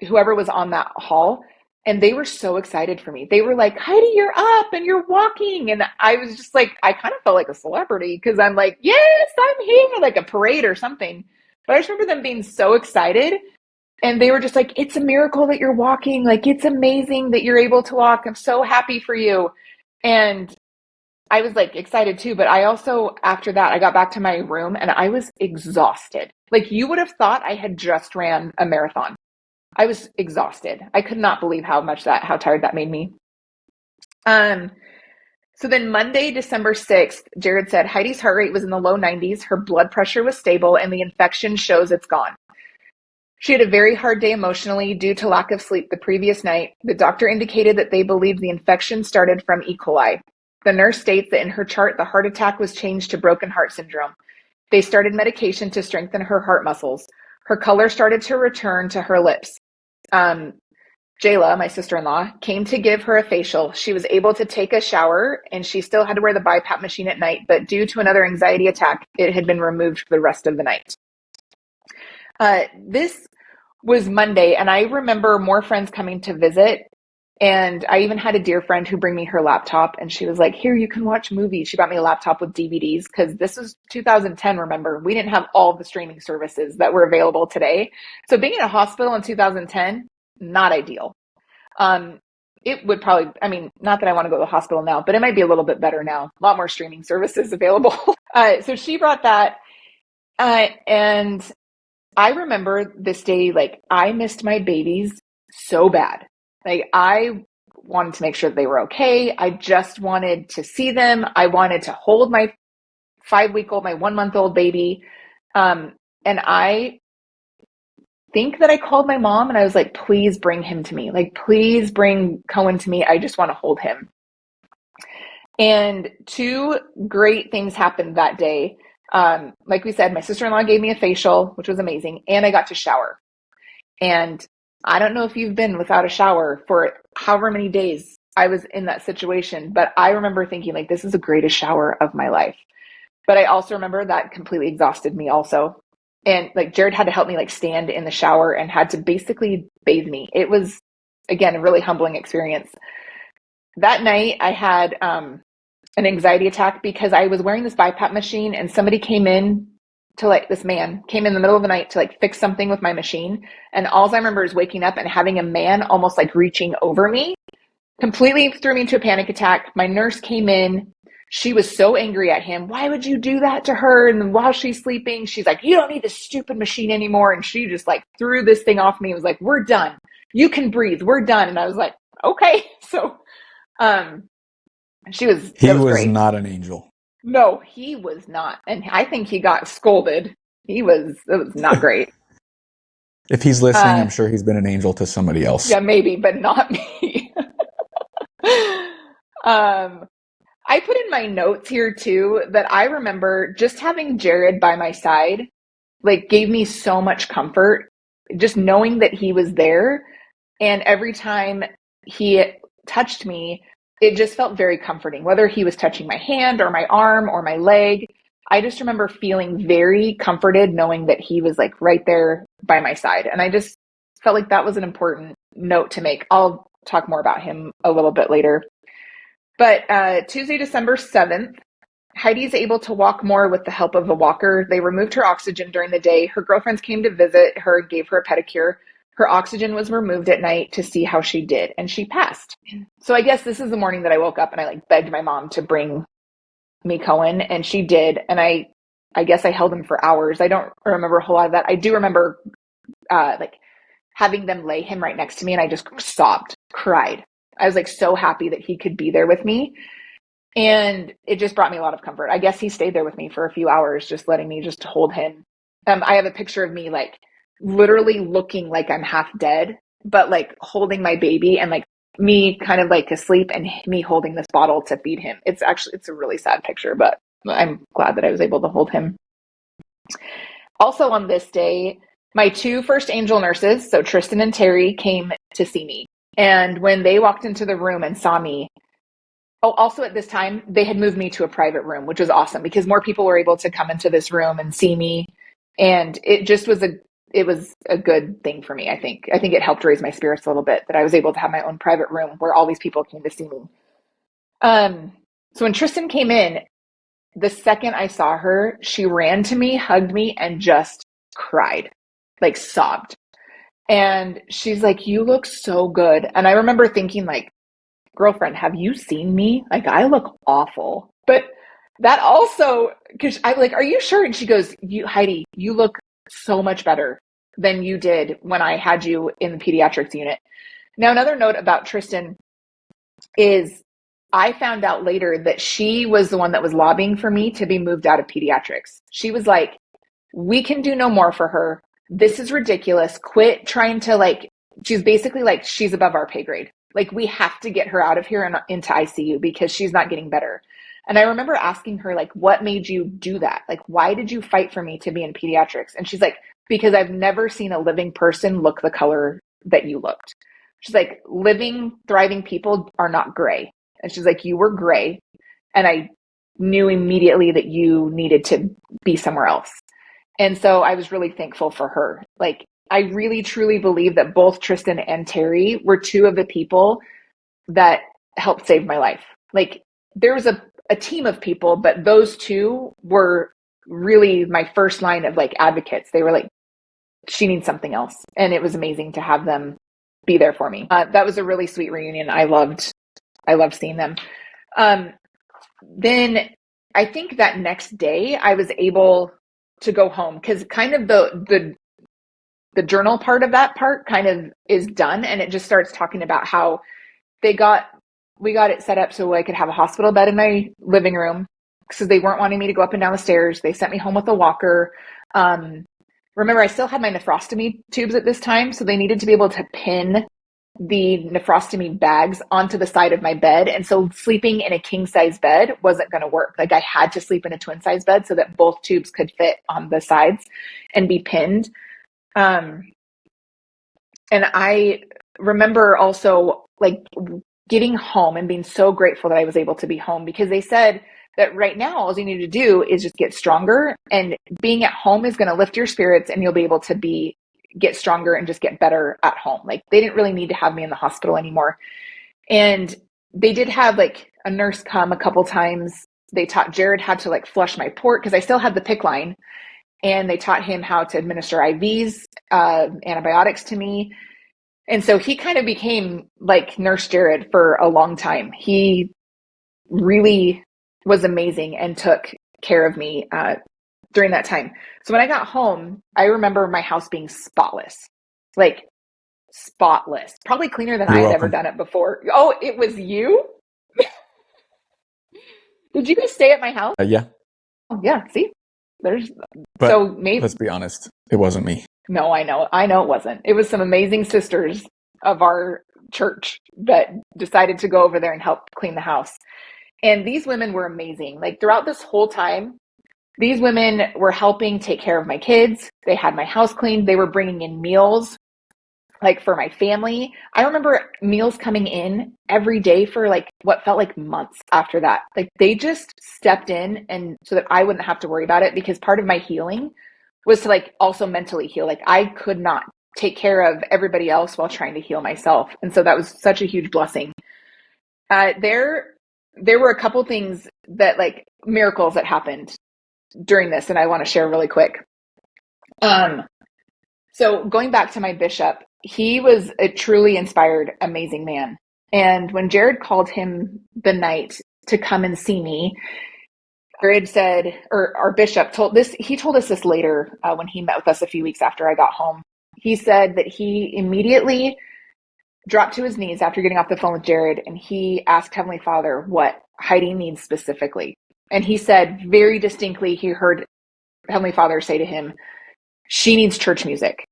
whoever was on that hall. And they were so excited for me. They were like, Heidi, you're up and you're walking. And I was just like, I kind of felt like a celebrity because I'm like, yes, I'm here, like a parade or something. But I just remember them being so excited. And they were just like, it's a miracle that you're walking. Like, it's amazing that you're able to walk. I'm so happy for you. And I was like excited too. But I also, after that, I got back to my room and I was exhausted. Like, you would have thought I had just ran a marathon. I was exhausted. I could not believe how tired that made me. Um, so then Monday, December 6th, Jared said Heidi's heart rate was in the low 90s. Her blood pressure was stable and the infection shows it's gone. She had a very hard day emotionally due to lack of sleep the previous night. The doctor indicated that they believed the infection started from E. coli. The nurse states that in her chart, the heart attack was changed to broken heart syndrome. They started medication to strengthen her heart muscles. Her color started to return to her lips. Jayla, my sister-in-law, came to give her a facial. She was able to take a shower and she still had to wear the BiPAP machine at night, but due to another anxiety attack, it had been removed for the rest of the night. This was Monday, and I remember more friends coming to visit. And I even had a dear friend who bring me her laptop, and she was like, "Here, you can watch movies." She brought me a laptop with DVDs because this was 2010, remember? We didn't have all the streaming services that were available today. So being in a hospital in 2010, not ideal. It would probably, I mean, not that I want to go to the hospital now, but it might be a little bit better now. A lot more streaming services available. So she brought that. And I remember this day, like, I missed my babies so bad. Like, I wanted to make sure that they were okay. I just wanted to see them. I wanted to hold my 5-week-old, my 1-month-old baby. And I think that I called my mom and I was like, please bring him to me. Like, please bring Cohen to me. I just want to hold him. And two great things happened that day. Like we said, my sister-in-law gave me a facial, which was amazing, and I got to shower. And I don't know if you've been without a shower for however many days I was in that situation, but I remember thinking, like, this is the greatest shower of my life. But I also remember that completely exhausted me also. And like Jared had to help me like stand in the shower and had to basically bathe me. It was, again, a really humbling experience. That night I had an anxiety attack because I was wearing this BiPAP machine and somebody came in to like, this man came in the middle of the night to like fix something with my machine. And all I remember is waking up and having a man almost like reaching over me, completely threw me into a panic attack. My nurse came in. She was so angry at him. Why would you do that to her? And then while she's sleeping, she's like, you don't need this stupid machine anymore. And she just like threw this thing off me and was like, we're done. You can breathe. We're done. And I was like, okay. So, He that was was great. not an angel. No, he was not. And I think he got scolded. It was not great. If he's listening, Uh, I'm sure he's been an angel to somebody else. yeah, maybe, but not me. um, I put in my notes here too that I remember just having Jared by my side, like, gave me so much comfort, just knowing that he was there. And every time he touched me, it just felt very comforting, whether he was touching my hand or my arm or my leg. I just remember feeling very comforted knowing that he was like right there by my side. And I just felt like that was an important note to make. I'll talk more about him a little bit later. But Tuesday, December 7th, Heidi's able to walk more with the help of a walker. They removed her oxygen during the day. Her girlfriends came to visit her and gave her a pedicure. Her oxygen was removed at night to see how she did, and she passed. So I guess this is the morning that I woke up and I like begged my mom to bring me Cohen, and she did. And I guess I held him for hours. I don't remember a whole lot of that. I do remember like having them lay him right next to me, and I just sobbed, cried. I was like so happy that he could be there with me. And it just brought me a lot of comfort. I guess he stayed there with me for a few hours, just letting me just hold him. I have a picture of me like literally looking like I'm half dead, but like holding my baby and like me kind of like asleep and me holding this bottle to feed him. It's a really sad picture, but I'm glad that I was able to hold him. Also on this day, my two first angel nurses, so Tristan and Terry, came to see me. And when they walked into the room and saw me, oh, also at this time, they had moved me to a private room, which was awesome because more people were able to come into this room and see me. And it was a good thing for me, I think. I think it helped raise my spirits a little bit that I was able to have my own private room where all these people came to see me. So when Tristan came in, the second I saw her, she ran to me, hugged me, and just cried, like sobbed. And she's like, you look so good. And I remember thinking like, girlfriend, have you seen me? Like, I look awful. But that also, because I'm like, are you sure? And she goes, Heidi, you look so much better than you did when I had you in the pediatrics unit. Now, another note about Tristan is I found out later that she was the one that was lobbying for me to be moved out of pediatrics. She was like, we can do no more for her. This is ridiculous. Quit trying to like, she's basically like, she's above our pay grade. Like, we have to get her out of here and into ICU because she's not getting better. And I remember asking her, like, what made you do that? Like, why did you fight for me to be in pediatrics? And she's like, because I've never seen a living person look the color that you looked. She's like, living, thriving people are not gray. And she's like, you were gray. And I knew immediately that you needed to be somewhere else. And so I was really thankful for her. Like, I really truly believe that both Tristan and Terry were two of the people that helped save my life. Like, there was a team of people, but those two were really my first line of like advocates. They were like, she needs something else. And it was amazing to have them be there for me. That was a really sweet reunion. I loved seeing them. Then I think that next day I was able to go home because kind of the journal part of that part kind of is done, and it just starts talking about how we got it set up so I could have a hospital bed in my living room because they weren't wanting me to go up and down the stairs. They sent me home with a walker. Remember, I still had my nephrostomy tubes at this time, so they needed to be able to pin the nephrostomy bags onto the side of my bed. And so sleeping in a king size bed wasn't going to work. Like, I had to sleep in a twin size bed so that both tubes could fit on the sides and be pinned. And I remember also like getting home and being so grateful that I was able to be home, because they said that right now all you need to do is just get stronger, and being at home is going to lift your spirits, and you'll be able to get stronger and just get better at home. Like, they didn't really need to have me in the hospital anymore. And they did have like a nurse come a couple times. They taught Jared how to like flush my port because I still had the PICC line, and they taught him how to administer IVs, antibiotics to me. And so he kind of became like Nurse Jared for a long time. He really was amazing and took care of me during that time. So when I got home, I remember my house being spotless, like spotless, probably cleaner than I You're had ever welcome. done it before. Oh, it was you? Did you guys stay at my house? Yeah, Oh, yeah. See, there's, but so maybe, let's be honest, it wasn't me. no, I know it wasn't. It was some amazing sisters of our church that decided to go over there and help clean the house. And these women were amazing. Like, throughout this whole time, these women were helping take care of my kids. They had my house cleaned. They were bringing in meals, like, for my family. I remember meals coming in every day for like what felt like months after that. Like, they just stepped in, and so that I wouldn't have to worry about it, because part of my healing was to like also mentally heal. Like, I could not take care of everybody else while trying to heal myself. And so that was such a huge blessing. There were a couple things that, like, miracles that happened during this, and I want to share really quick. So going back to my bishop, he was a truly inspired, amazing man. And when Jared called him the night to come and see me, Jared said, or our bishop told this, he told us this later when he met with us a few weeks after I got home. He said that he immediately dropped to his knees after getting off the phone with Jared, and he asked Heavenly Father what Heidi needs specifically. And he said very distinctly, he heard Heavenly Father say to him, she needs church music.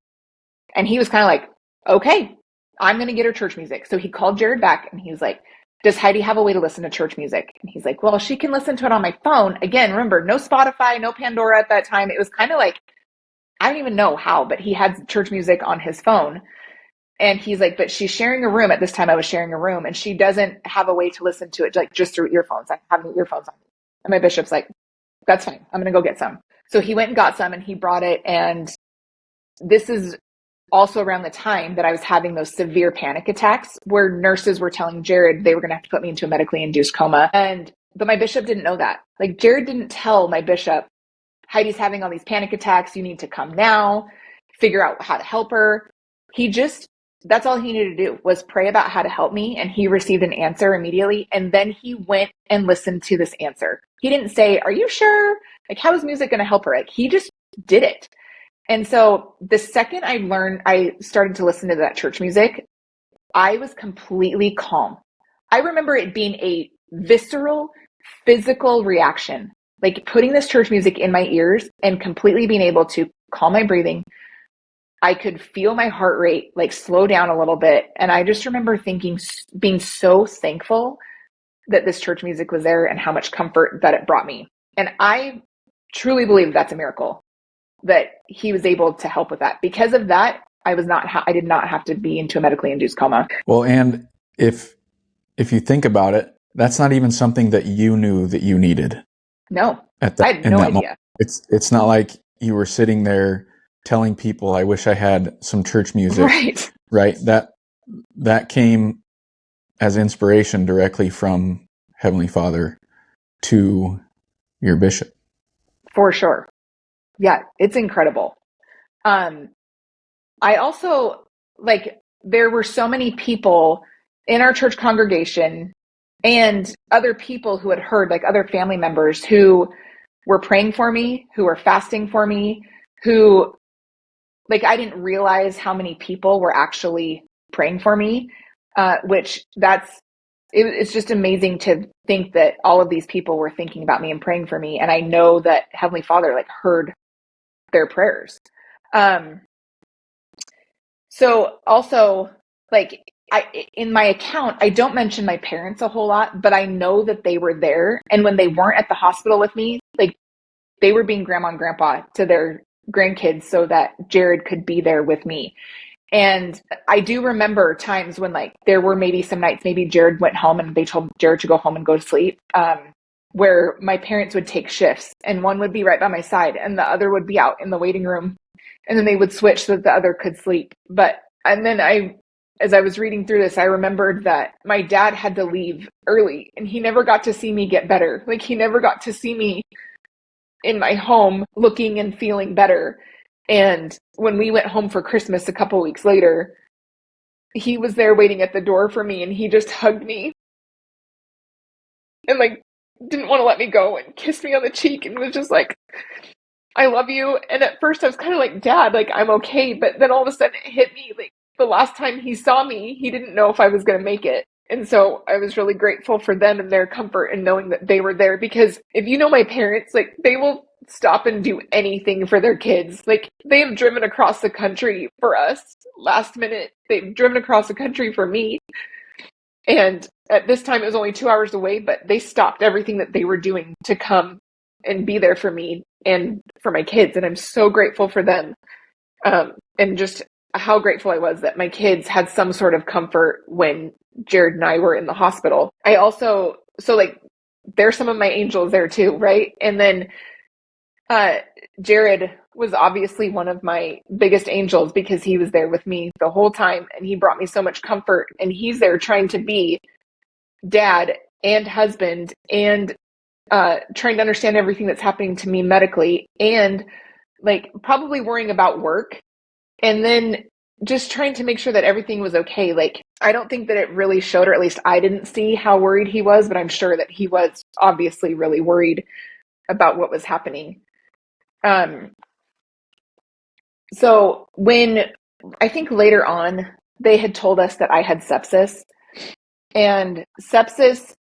And he was kind of like, okay, I'm going to get her church music. So he called Jared back, and he was like, does Heidi have a way to listen to church music? And he's like, well, she can listen to it on my phone. Again, remember, no Spotify, no Pandora at that time. It was kind of like, I don't even know how, but he had church music on his phone. And he's like, but she's sharing a room. At this time, I was sharing a room, and she doesn't have a way to listen to it, like, just through earphones. I have the earphones on. And my bishop's like, that's fine. I'm going to go get some. So he went and got some, and he brought it. And this is also around the time that I was having those severe panic attacks where nurses were telling Jared they were going to have to put me into a medically induced coma. But my bishop didn't know that. Like, Jared didn't tell my bishop, Heidi's having all these panic attacks. You need to come now, figure out how to help her. That's all he needed to do was pray about how to help me. And he received an answer immediately. And then he went and listened to this answer. He didn't say, are you sure? Like, how is music going to help her? Like, he just did it. And so the second I started to listen to that church music, I was completely calm. I remember it being a visceral, physical reaction, like putting this church music in my ears and completely being able to calm my breathing. I could feel my heart rate like slow down a little bit. And I just remember being so thankful that this church music was there and how much comfort that it brought me. And I truly believe that's a miracle, that he was able to help with that. Because of that, I did not have to be into a medically induced coma. Well, and if you think about it, that's not even something that you knew that you needed No, at I that had in no that moment. idea. It's not like you were sitting there telling people, "I wish I had some church music," Right. right? That came as inspiration directly from Heavenly Father to your bishop. For sure. Yeah, it's incredible. Um, I also like there were so many people in our church congregation and other people who had heard, like other family members who were praying for me, who were fasting for me, who like I didn't realize how many people were actually praying for me, which it's just amazing to think that all of these people were thinking about me and praying for me, and I know that Heavenly Father like heard their prayers. Um, so also like in my account, I don't mention my parents a whole lot, but I know that they were there, and when they weren't at the hospital with me, like they were being grandma and grandpa to their grandkids so that Jared could be there with me. And I do remember times when like there were maybe some nights, maybe Jared went home and they told Jared to go home and go to sleep, where my parents would take shifts and one would be right by my side and the other would be out in the waiting room, and then they would switch so that the other could sleep. And then as I was reading through this, I remembered that my dad had to leave early and he never got to see me get better. Like he never got to see me in my home looking and feeling better. And when we went home for Christmas a couple weeks later, he was there waiting at the door for me and he just hugged me and like didn't want to let me go and kissed me on the cheek and was just like, I love you. And at first I was kind of like, Dad, like I'm okay. But then all of a sudden it hit me like the last time he saw me, he didn't know if I was going to make it. And so I was really grateful for them and their comfort and knowing that they were there, because if you know my parents, like they will stop and do anything for their kids. Like they have driven across the country for us last minute. They've driven across the country for me. And at this time it was only 2 hours away, but they stopped everything that they were doing to come and be there for me and for my kids. And I'm so grateful for them. And just how grateful I was that my kids had some sort of comfort when Jared and I were in the hospital. I also, so like, there's some of my angels there too, right? And then uh, Jared was obviously one of my biggest angels because he was there with me the whole time and he brought me so much comfort. And he's there trying to be dad and husband and trying to understand everything that's happening to me medically and like probably worrying about work and then just trying to make sure that everything was okay. Like, I don't think that it really showed, or at least I didn't see how worried he was, but I'm sure that he was obviously really worried about what was happening. Um, so when I think later on, they had told us that I had sepsis, and sepsis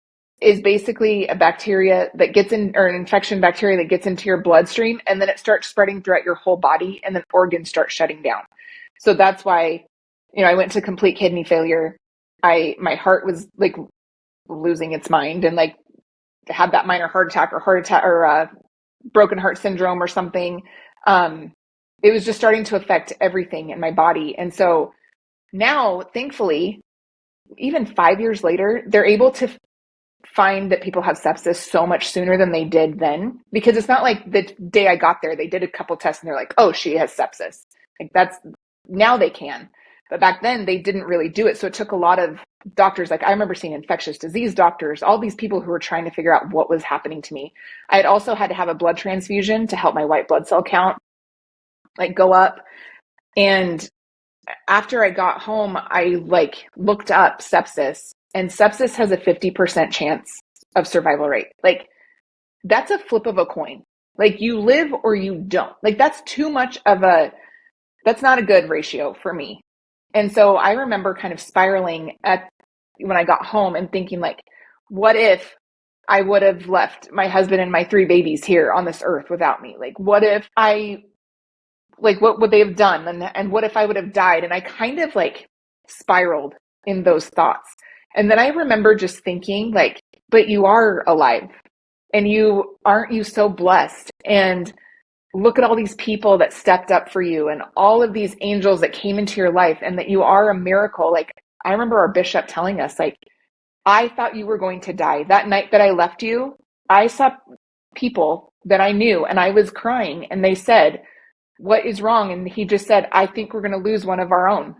is basically a bacteria that gets in, or an infection bacteria that gets into your bloodstream, and then it starts spreading throughout your whole body, and then organs start shutting down. So that's why, I went to complete kidney failure. My heart was like losing its mind and like had that minor heart attack or broken heart syndrome or something. Um, it was just starting to affect everything in my body. And so now, thankfully, even 5 years later, they're able to find that people have sepsis so much sooner than they did then, because it's not like the day I got there, they did a couple tests and they're like, oh, she has sepsis. Like that's now they can. But back then they didn't really do it. So it took a lot of doctors. Like I remember seeing infectious disease doctors, all these people who were trying to figure out what was happening to me. I had also had to have a blood transfusion to help my white blood cell count like go up. And after I got home, I like looked up sepsis, and sepsis has a 50% chance of survival rate. Like that's a flip of a coin. Like you live or you don't. Like that's not a good ratio for me. And so I remember kind of spiraling at when I got home and thinking like, what if I would have left my husband and my 3 babies here on this earth without me? Like what if I like what would they have done, and what if I would have died? And I kind of like spiraled in those thoughts. And then I remember just thinking like, but you are alive, and you aren't you so blessed? And look at all these people that stepped up for you and all of these angels that came into your life and that you are a miracle. Like, I remember our bishop telling us, like, I thought you were going to die. That night that I left you, I saw people that I knew and I was crying and they said, what is wrong? And he just said, I think we're going to lose one of our own.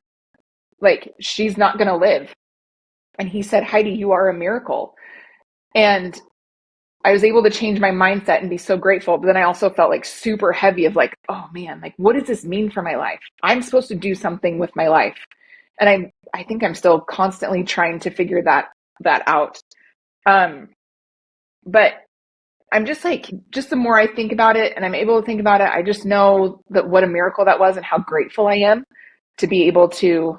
Like, she's not going to live. And he said, Heidi, you are a miracle. And I was able to change my mindset and be so grateful. But then I also felt like super heavy of like, oh man, like what does this mean for my life? I'm supposed to do something with my life. And I think I'm still constantly trying to figure that out. Um, but I'm just like, just the more I think about it and I'm able to think about it, I just know that what a miracle that was and how grateful I am to be able to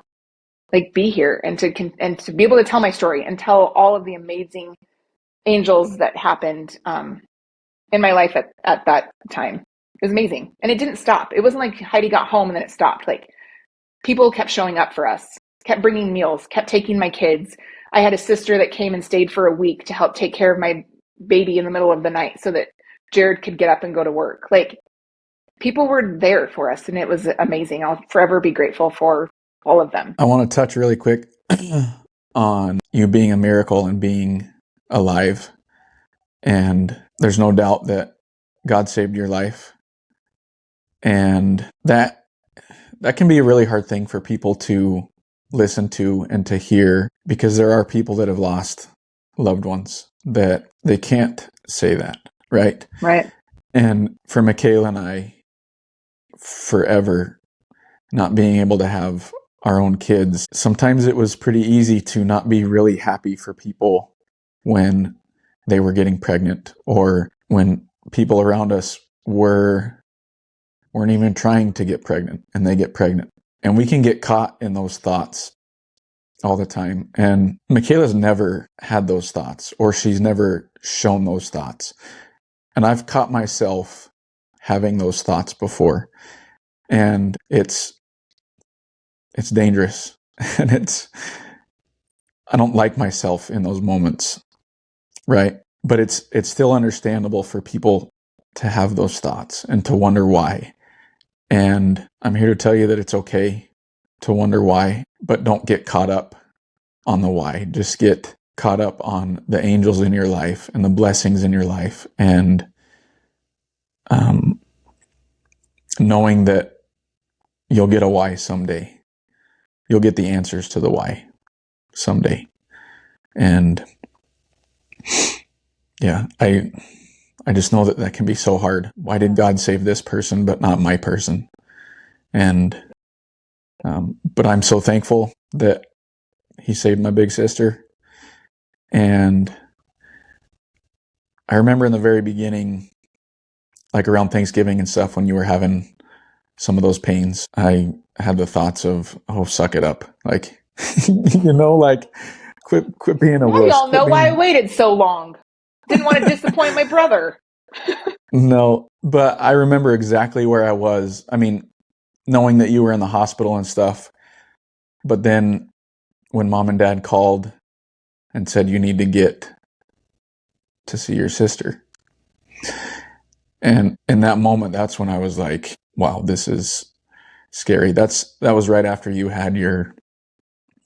like be here and to be able to tell my story and tell all of the amazing angels that happened in my life at that time. It was amazing. And it didn't stop. It wasn't like Heidi got home and then it stopped. Like people kept showing up for us, kept bringing meals, kept taking my kids. I had a sister that came and stayed for a week to help take care of my baby in the middle of the night so that Jared could get up and go to work. Like people were there for us and it was amazing. I'll forever be grateful for all of them. I want to touch really quick on you being a miracle and being alive. And there's no doubt that God saved your life. And that can be a really hard thing for people to listen to and to hear, because there are people that have lost loved ones that they can't say that, right? Right. And for Michaela and I, forever not being able to have our own kids, sometimes it was pretty easy to not be really happy for people when they were getting pregnant or when people around us weren't even trying to get pregnant and they get pregnant. And we can get caught in those thoughts all the time. And Michaela's never had those thoughts, or she's never shown those thoughts. And I've caught myself having those thoughts before. And it's dangerous. And I don't like myself in those moments, right? But it's still understandable for people to have those thoughts and to wonder why. And I'm here to tell you that it's okay to wonder why, but don't get caught up on the why. Just get caught up on the angels in your life and the blessings in your life, and knowing that you'll get a why someday. You'll get the answers to the why someday. And yeah, I just know that can be so hard. Why did God save this person but not my person? And but I'm so thankful that he saved my big sister. And I remember in the very beginning, like around Thanksgiving and stuff, when you were having some of those pains, I had the thoughts of, oh, suck it up. Like, like quit being a Well, wuss. y'all know why I waited so long. Didn't want to disappoint my brother. No, but I remember exactly where I was. I mean, knowing that you were in the hospital and stuff, but then when mom and dad called and said you need to get to see your sister. And in that moment, that's when I was like, wow, this is scary. That was right after you had your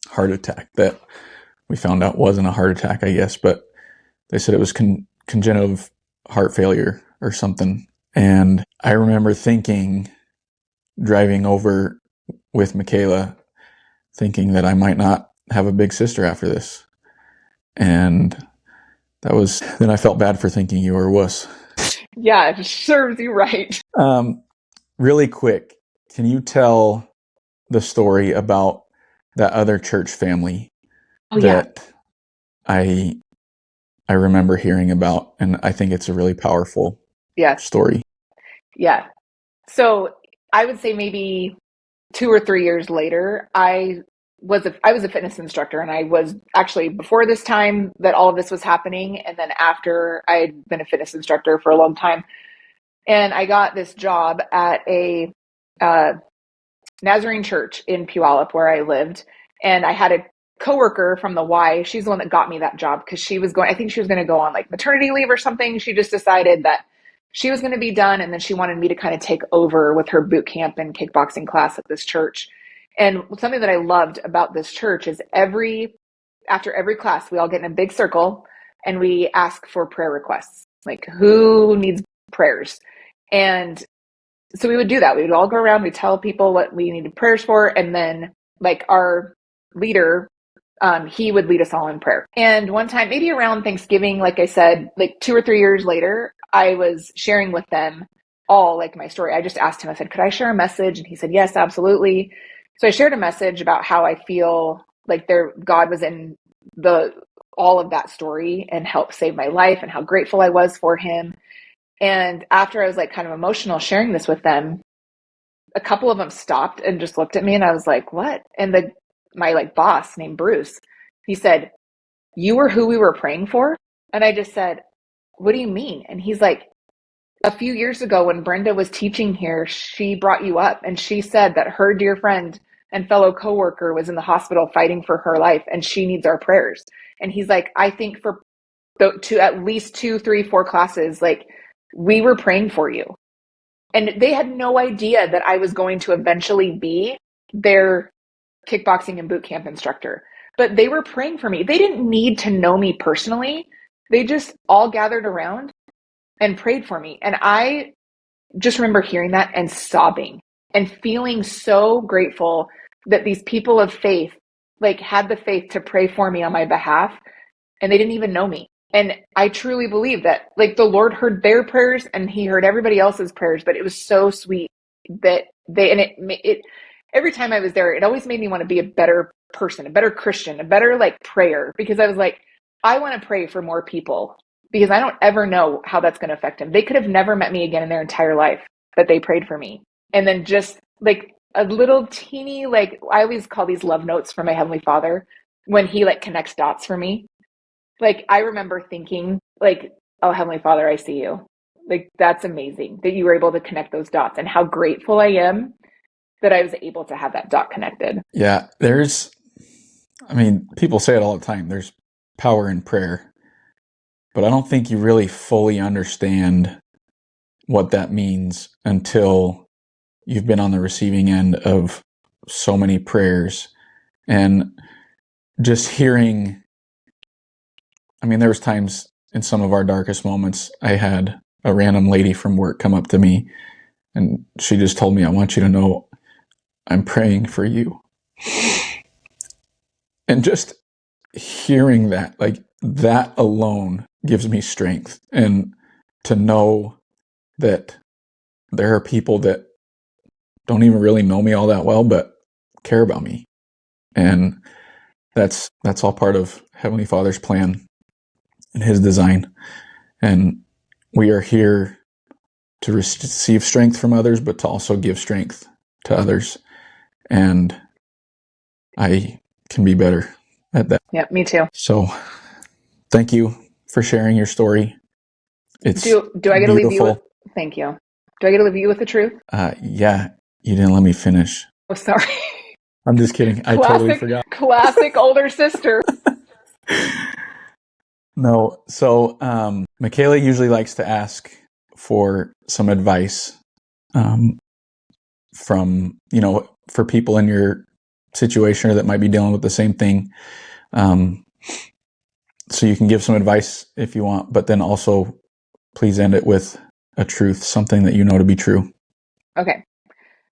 heart attack that we found out wasn't a heart attack, I guess, but they said it was congenital heart failure or something. And I remember thinking, driving over with Michaela, thinking that I might not have a big sister after this. And then I felt bad for thinking you were a wuss. Yeah, it serves you right. Really quick, can you tell the story about that other church family that I remember hearing about, and I think it's a really powerful story. Yeah. So I would say maybe 2 or 3 years later, I was a fitness instructor, and I was actually before this time that all of this was happening, and then after I'd been a fitness instructor for a long time, and I got this job at a Nazarene church in Puyallup where I lived, and I had a coworker from the Y. She's the one that got me that job because she was going. I think she was going to go on like maternity leave or something. She just decided that she was going to be done, and then she wanted me to kind of take over with her boot camp and kickboxing class at this church. And something that I loved about this church is after every class, we all get in a big circle and we ask for prayer requests. Like, who needs prayers? And so we would do that. We would all go around, we'd tell people what we needed prayers for, and then like our leader, he would lead us all in prayer. And one time, maybe around Thanksgiving, like I said, like 2 or 3 years later, I was sharing with them all like my story. I just asked him, I said, could I share a message? And he said, yes, absolutely. So I shared a message about how I feel like God was in all of that story and helped save my life, and how grateful I was for him. And after I was like kind of emotional sharing this with them, a couple of them stopped and just looked at me, and I was like, what? And my like boss named Bruce, he said, you were who we were praying for? And I just said, what do you mean? And he's like, a few years ago when Brenda was teaching here, she brought you up, and she said that her dear friend and fellow coworker was in the hospital fighting for her life, and she needs our prayers. And he's like, I think to at least 2, 3, 4 classes, like we were praying for you. And they had no idea that I was going to eventually be their kickboxing and boot camp instructor, but they were praying for me. They didn't need to know me personally. They just all gathered around and prayed for me. And I just remember hearing that and sobbing and feeling so grateful that these people of faith like had the faith to pray for me on my behalf, and they didn't even know me. And I truly believe that like the Lord heard their prayers and he heard everybody else's prayers, but it was so sweet that it every time I was there, it always made me want to be a better person, a better Christian, a better like prayer, because I was like, I want to pray for more people, because I don't ever know how that's going to affect them. They could have never met me again in their entire life, but they prayed for me. And then just like a little teeny, like I always call these love notes from my Heavenly Father when he like connects dots for me. Like I remember thinking like, oh, Heavenly Father, I see you. Like that's amazing that you were able to connect those dots, and how grateful I am that I was able to have that dot connected. Yeah, people say it all the time. There's power in prayer, but I don't think you really fully understand what that means until you've been on the receiving end of so many prayers. And just hearing, there was times in some of our darkest moments, I had a random lady from work come up to me, and she just told me, I want you to know I'm praying for you. And just hearing that, like that alone gives me strength. And to know that there are people that don't even really know me all that well, but care about me. And that's all part of Heavenly Father's plan and his design. And we are here to receive strength from others, but to also give strength to others. And I can be better at that. Yeah, me too. So thank you for sharing your story. It's do I get to leave you with, beautiful. thank you. Do I get to leave you with the truth? Yeah, you didn't let me finish. Oh, sorry. I'm just kidding. I totally forgot. Classic older sister. No. So Michaela usually likes to ask for some advice from, for people in your situation or that might be dealing with the same thing. So you can give some advice if you want, but then also please end it with a truth, something that you know to be true. Okay.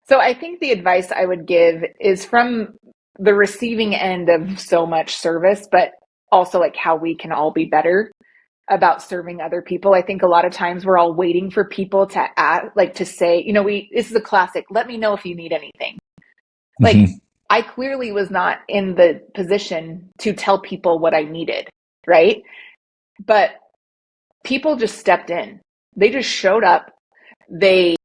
So I think the advice I would give is from the receiving end of so much service, but also like how we can all be better about serving other people. I think a lot of times we're all waiting for people to to say, this is a classic, let me know if you need anything. Like Mm-hmm. I clearly was not in the position to tell people what I needed, right? But people just stepped in. They just showed up. They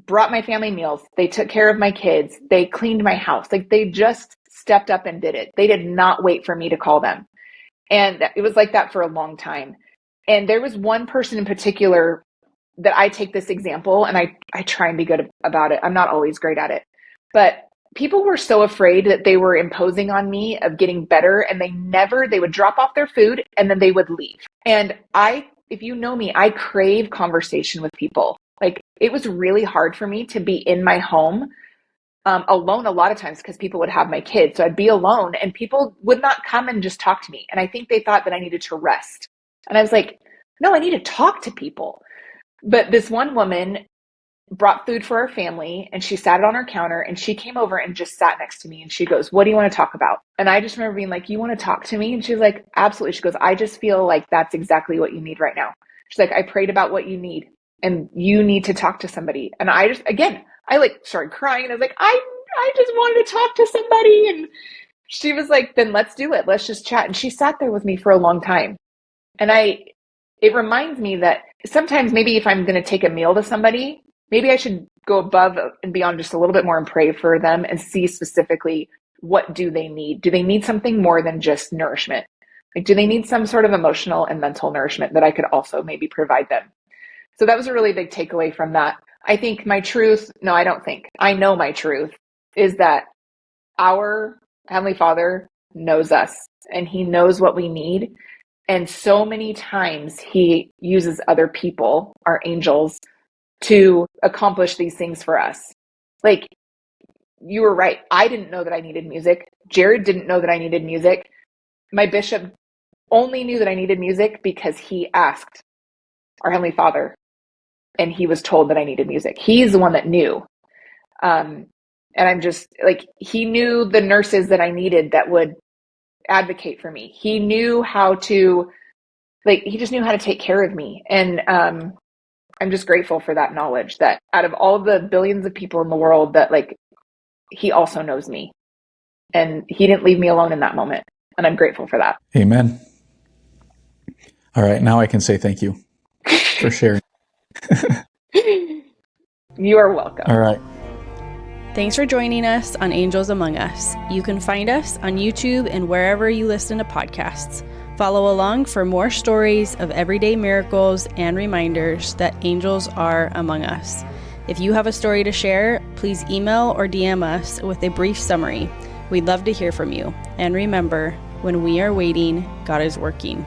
brought my family meals. They took care of my kids. They cleaned my house. Like they just stepped up and did it. They did not wait for me to call them. And it was like that for a long time. And there was one person in particular that I take this example, and I try and be good about it. I'm not always great at it. But people were so afraid that they were imposing on me of getting better, and they would drop off their food and then they would leave. And if you know me, I crave conversation with people. Like, it was really hard for me to be in my home alone a lot of times because people would have my kids. So I'd be alone and people would not come and just talk to me. And I think they thought that I needed to rest. And I was like, no, I need to talk to people. But this one woman brought food for our family and she sat it on her counter and she came over and just sat next to me and she goes, what do you want to talk about? And I just remember being like, you want to talk to me? And she's like, absolutely. She goes, I just feel like that's exactly what you need right now. She's like, I prayed about what you need and you need to talk to somebody. And I just, again, I like started crying and I was like, I just wanted to talk to somebody. And she was like, then let's do it. Let's just chat. And she sat there with me for a long time. And it reminds me that sometimes maybe if I'm going to take a meal to somebody, maybe I should go above and beyond just a little bit more and pray for them and see specifically what do they need? Do they need something more than just nourishment? Like, do they need some sort of emotional and mental nourishment that I could also maybe provide them? So that was a really big takeaway from that. I think my truth, no, I don't think, I know my truth is that our Heavenly Father knows us and He knows what we need. And so many times He uses other people, our angels, to accomplish these things for us. Like, you were right. I didn't know that I needed music. Jared didn't know that I needed music. My bishop only knew that I needed music because he asked our Heavenly Father and he was told that I needed music. He's the one that knew. And I'm just like, he knew the nurses that I needed that would advocate for me. He knew how to, like, he just knew how to take care of me. And I'm just grateful for that knowledge that out of all the billions of people in the world that, like, He also knows me. And He didn't leave me alone in that moment. And I'm grateful for that. Amen. All right, now I can say thank you for sharing. You are welcome. All right. Thanks for joining us on Angels Among Us. You can find us on YouTube and wherever you listen to podcasts. Follow along for more stories of everyday miracles and reminders that angels are among us. If you have a story to share, please email or DM us with a brief summary. We'd love to hear from you. And remember, when we are waiting, God is working.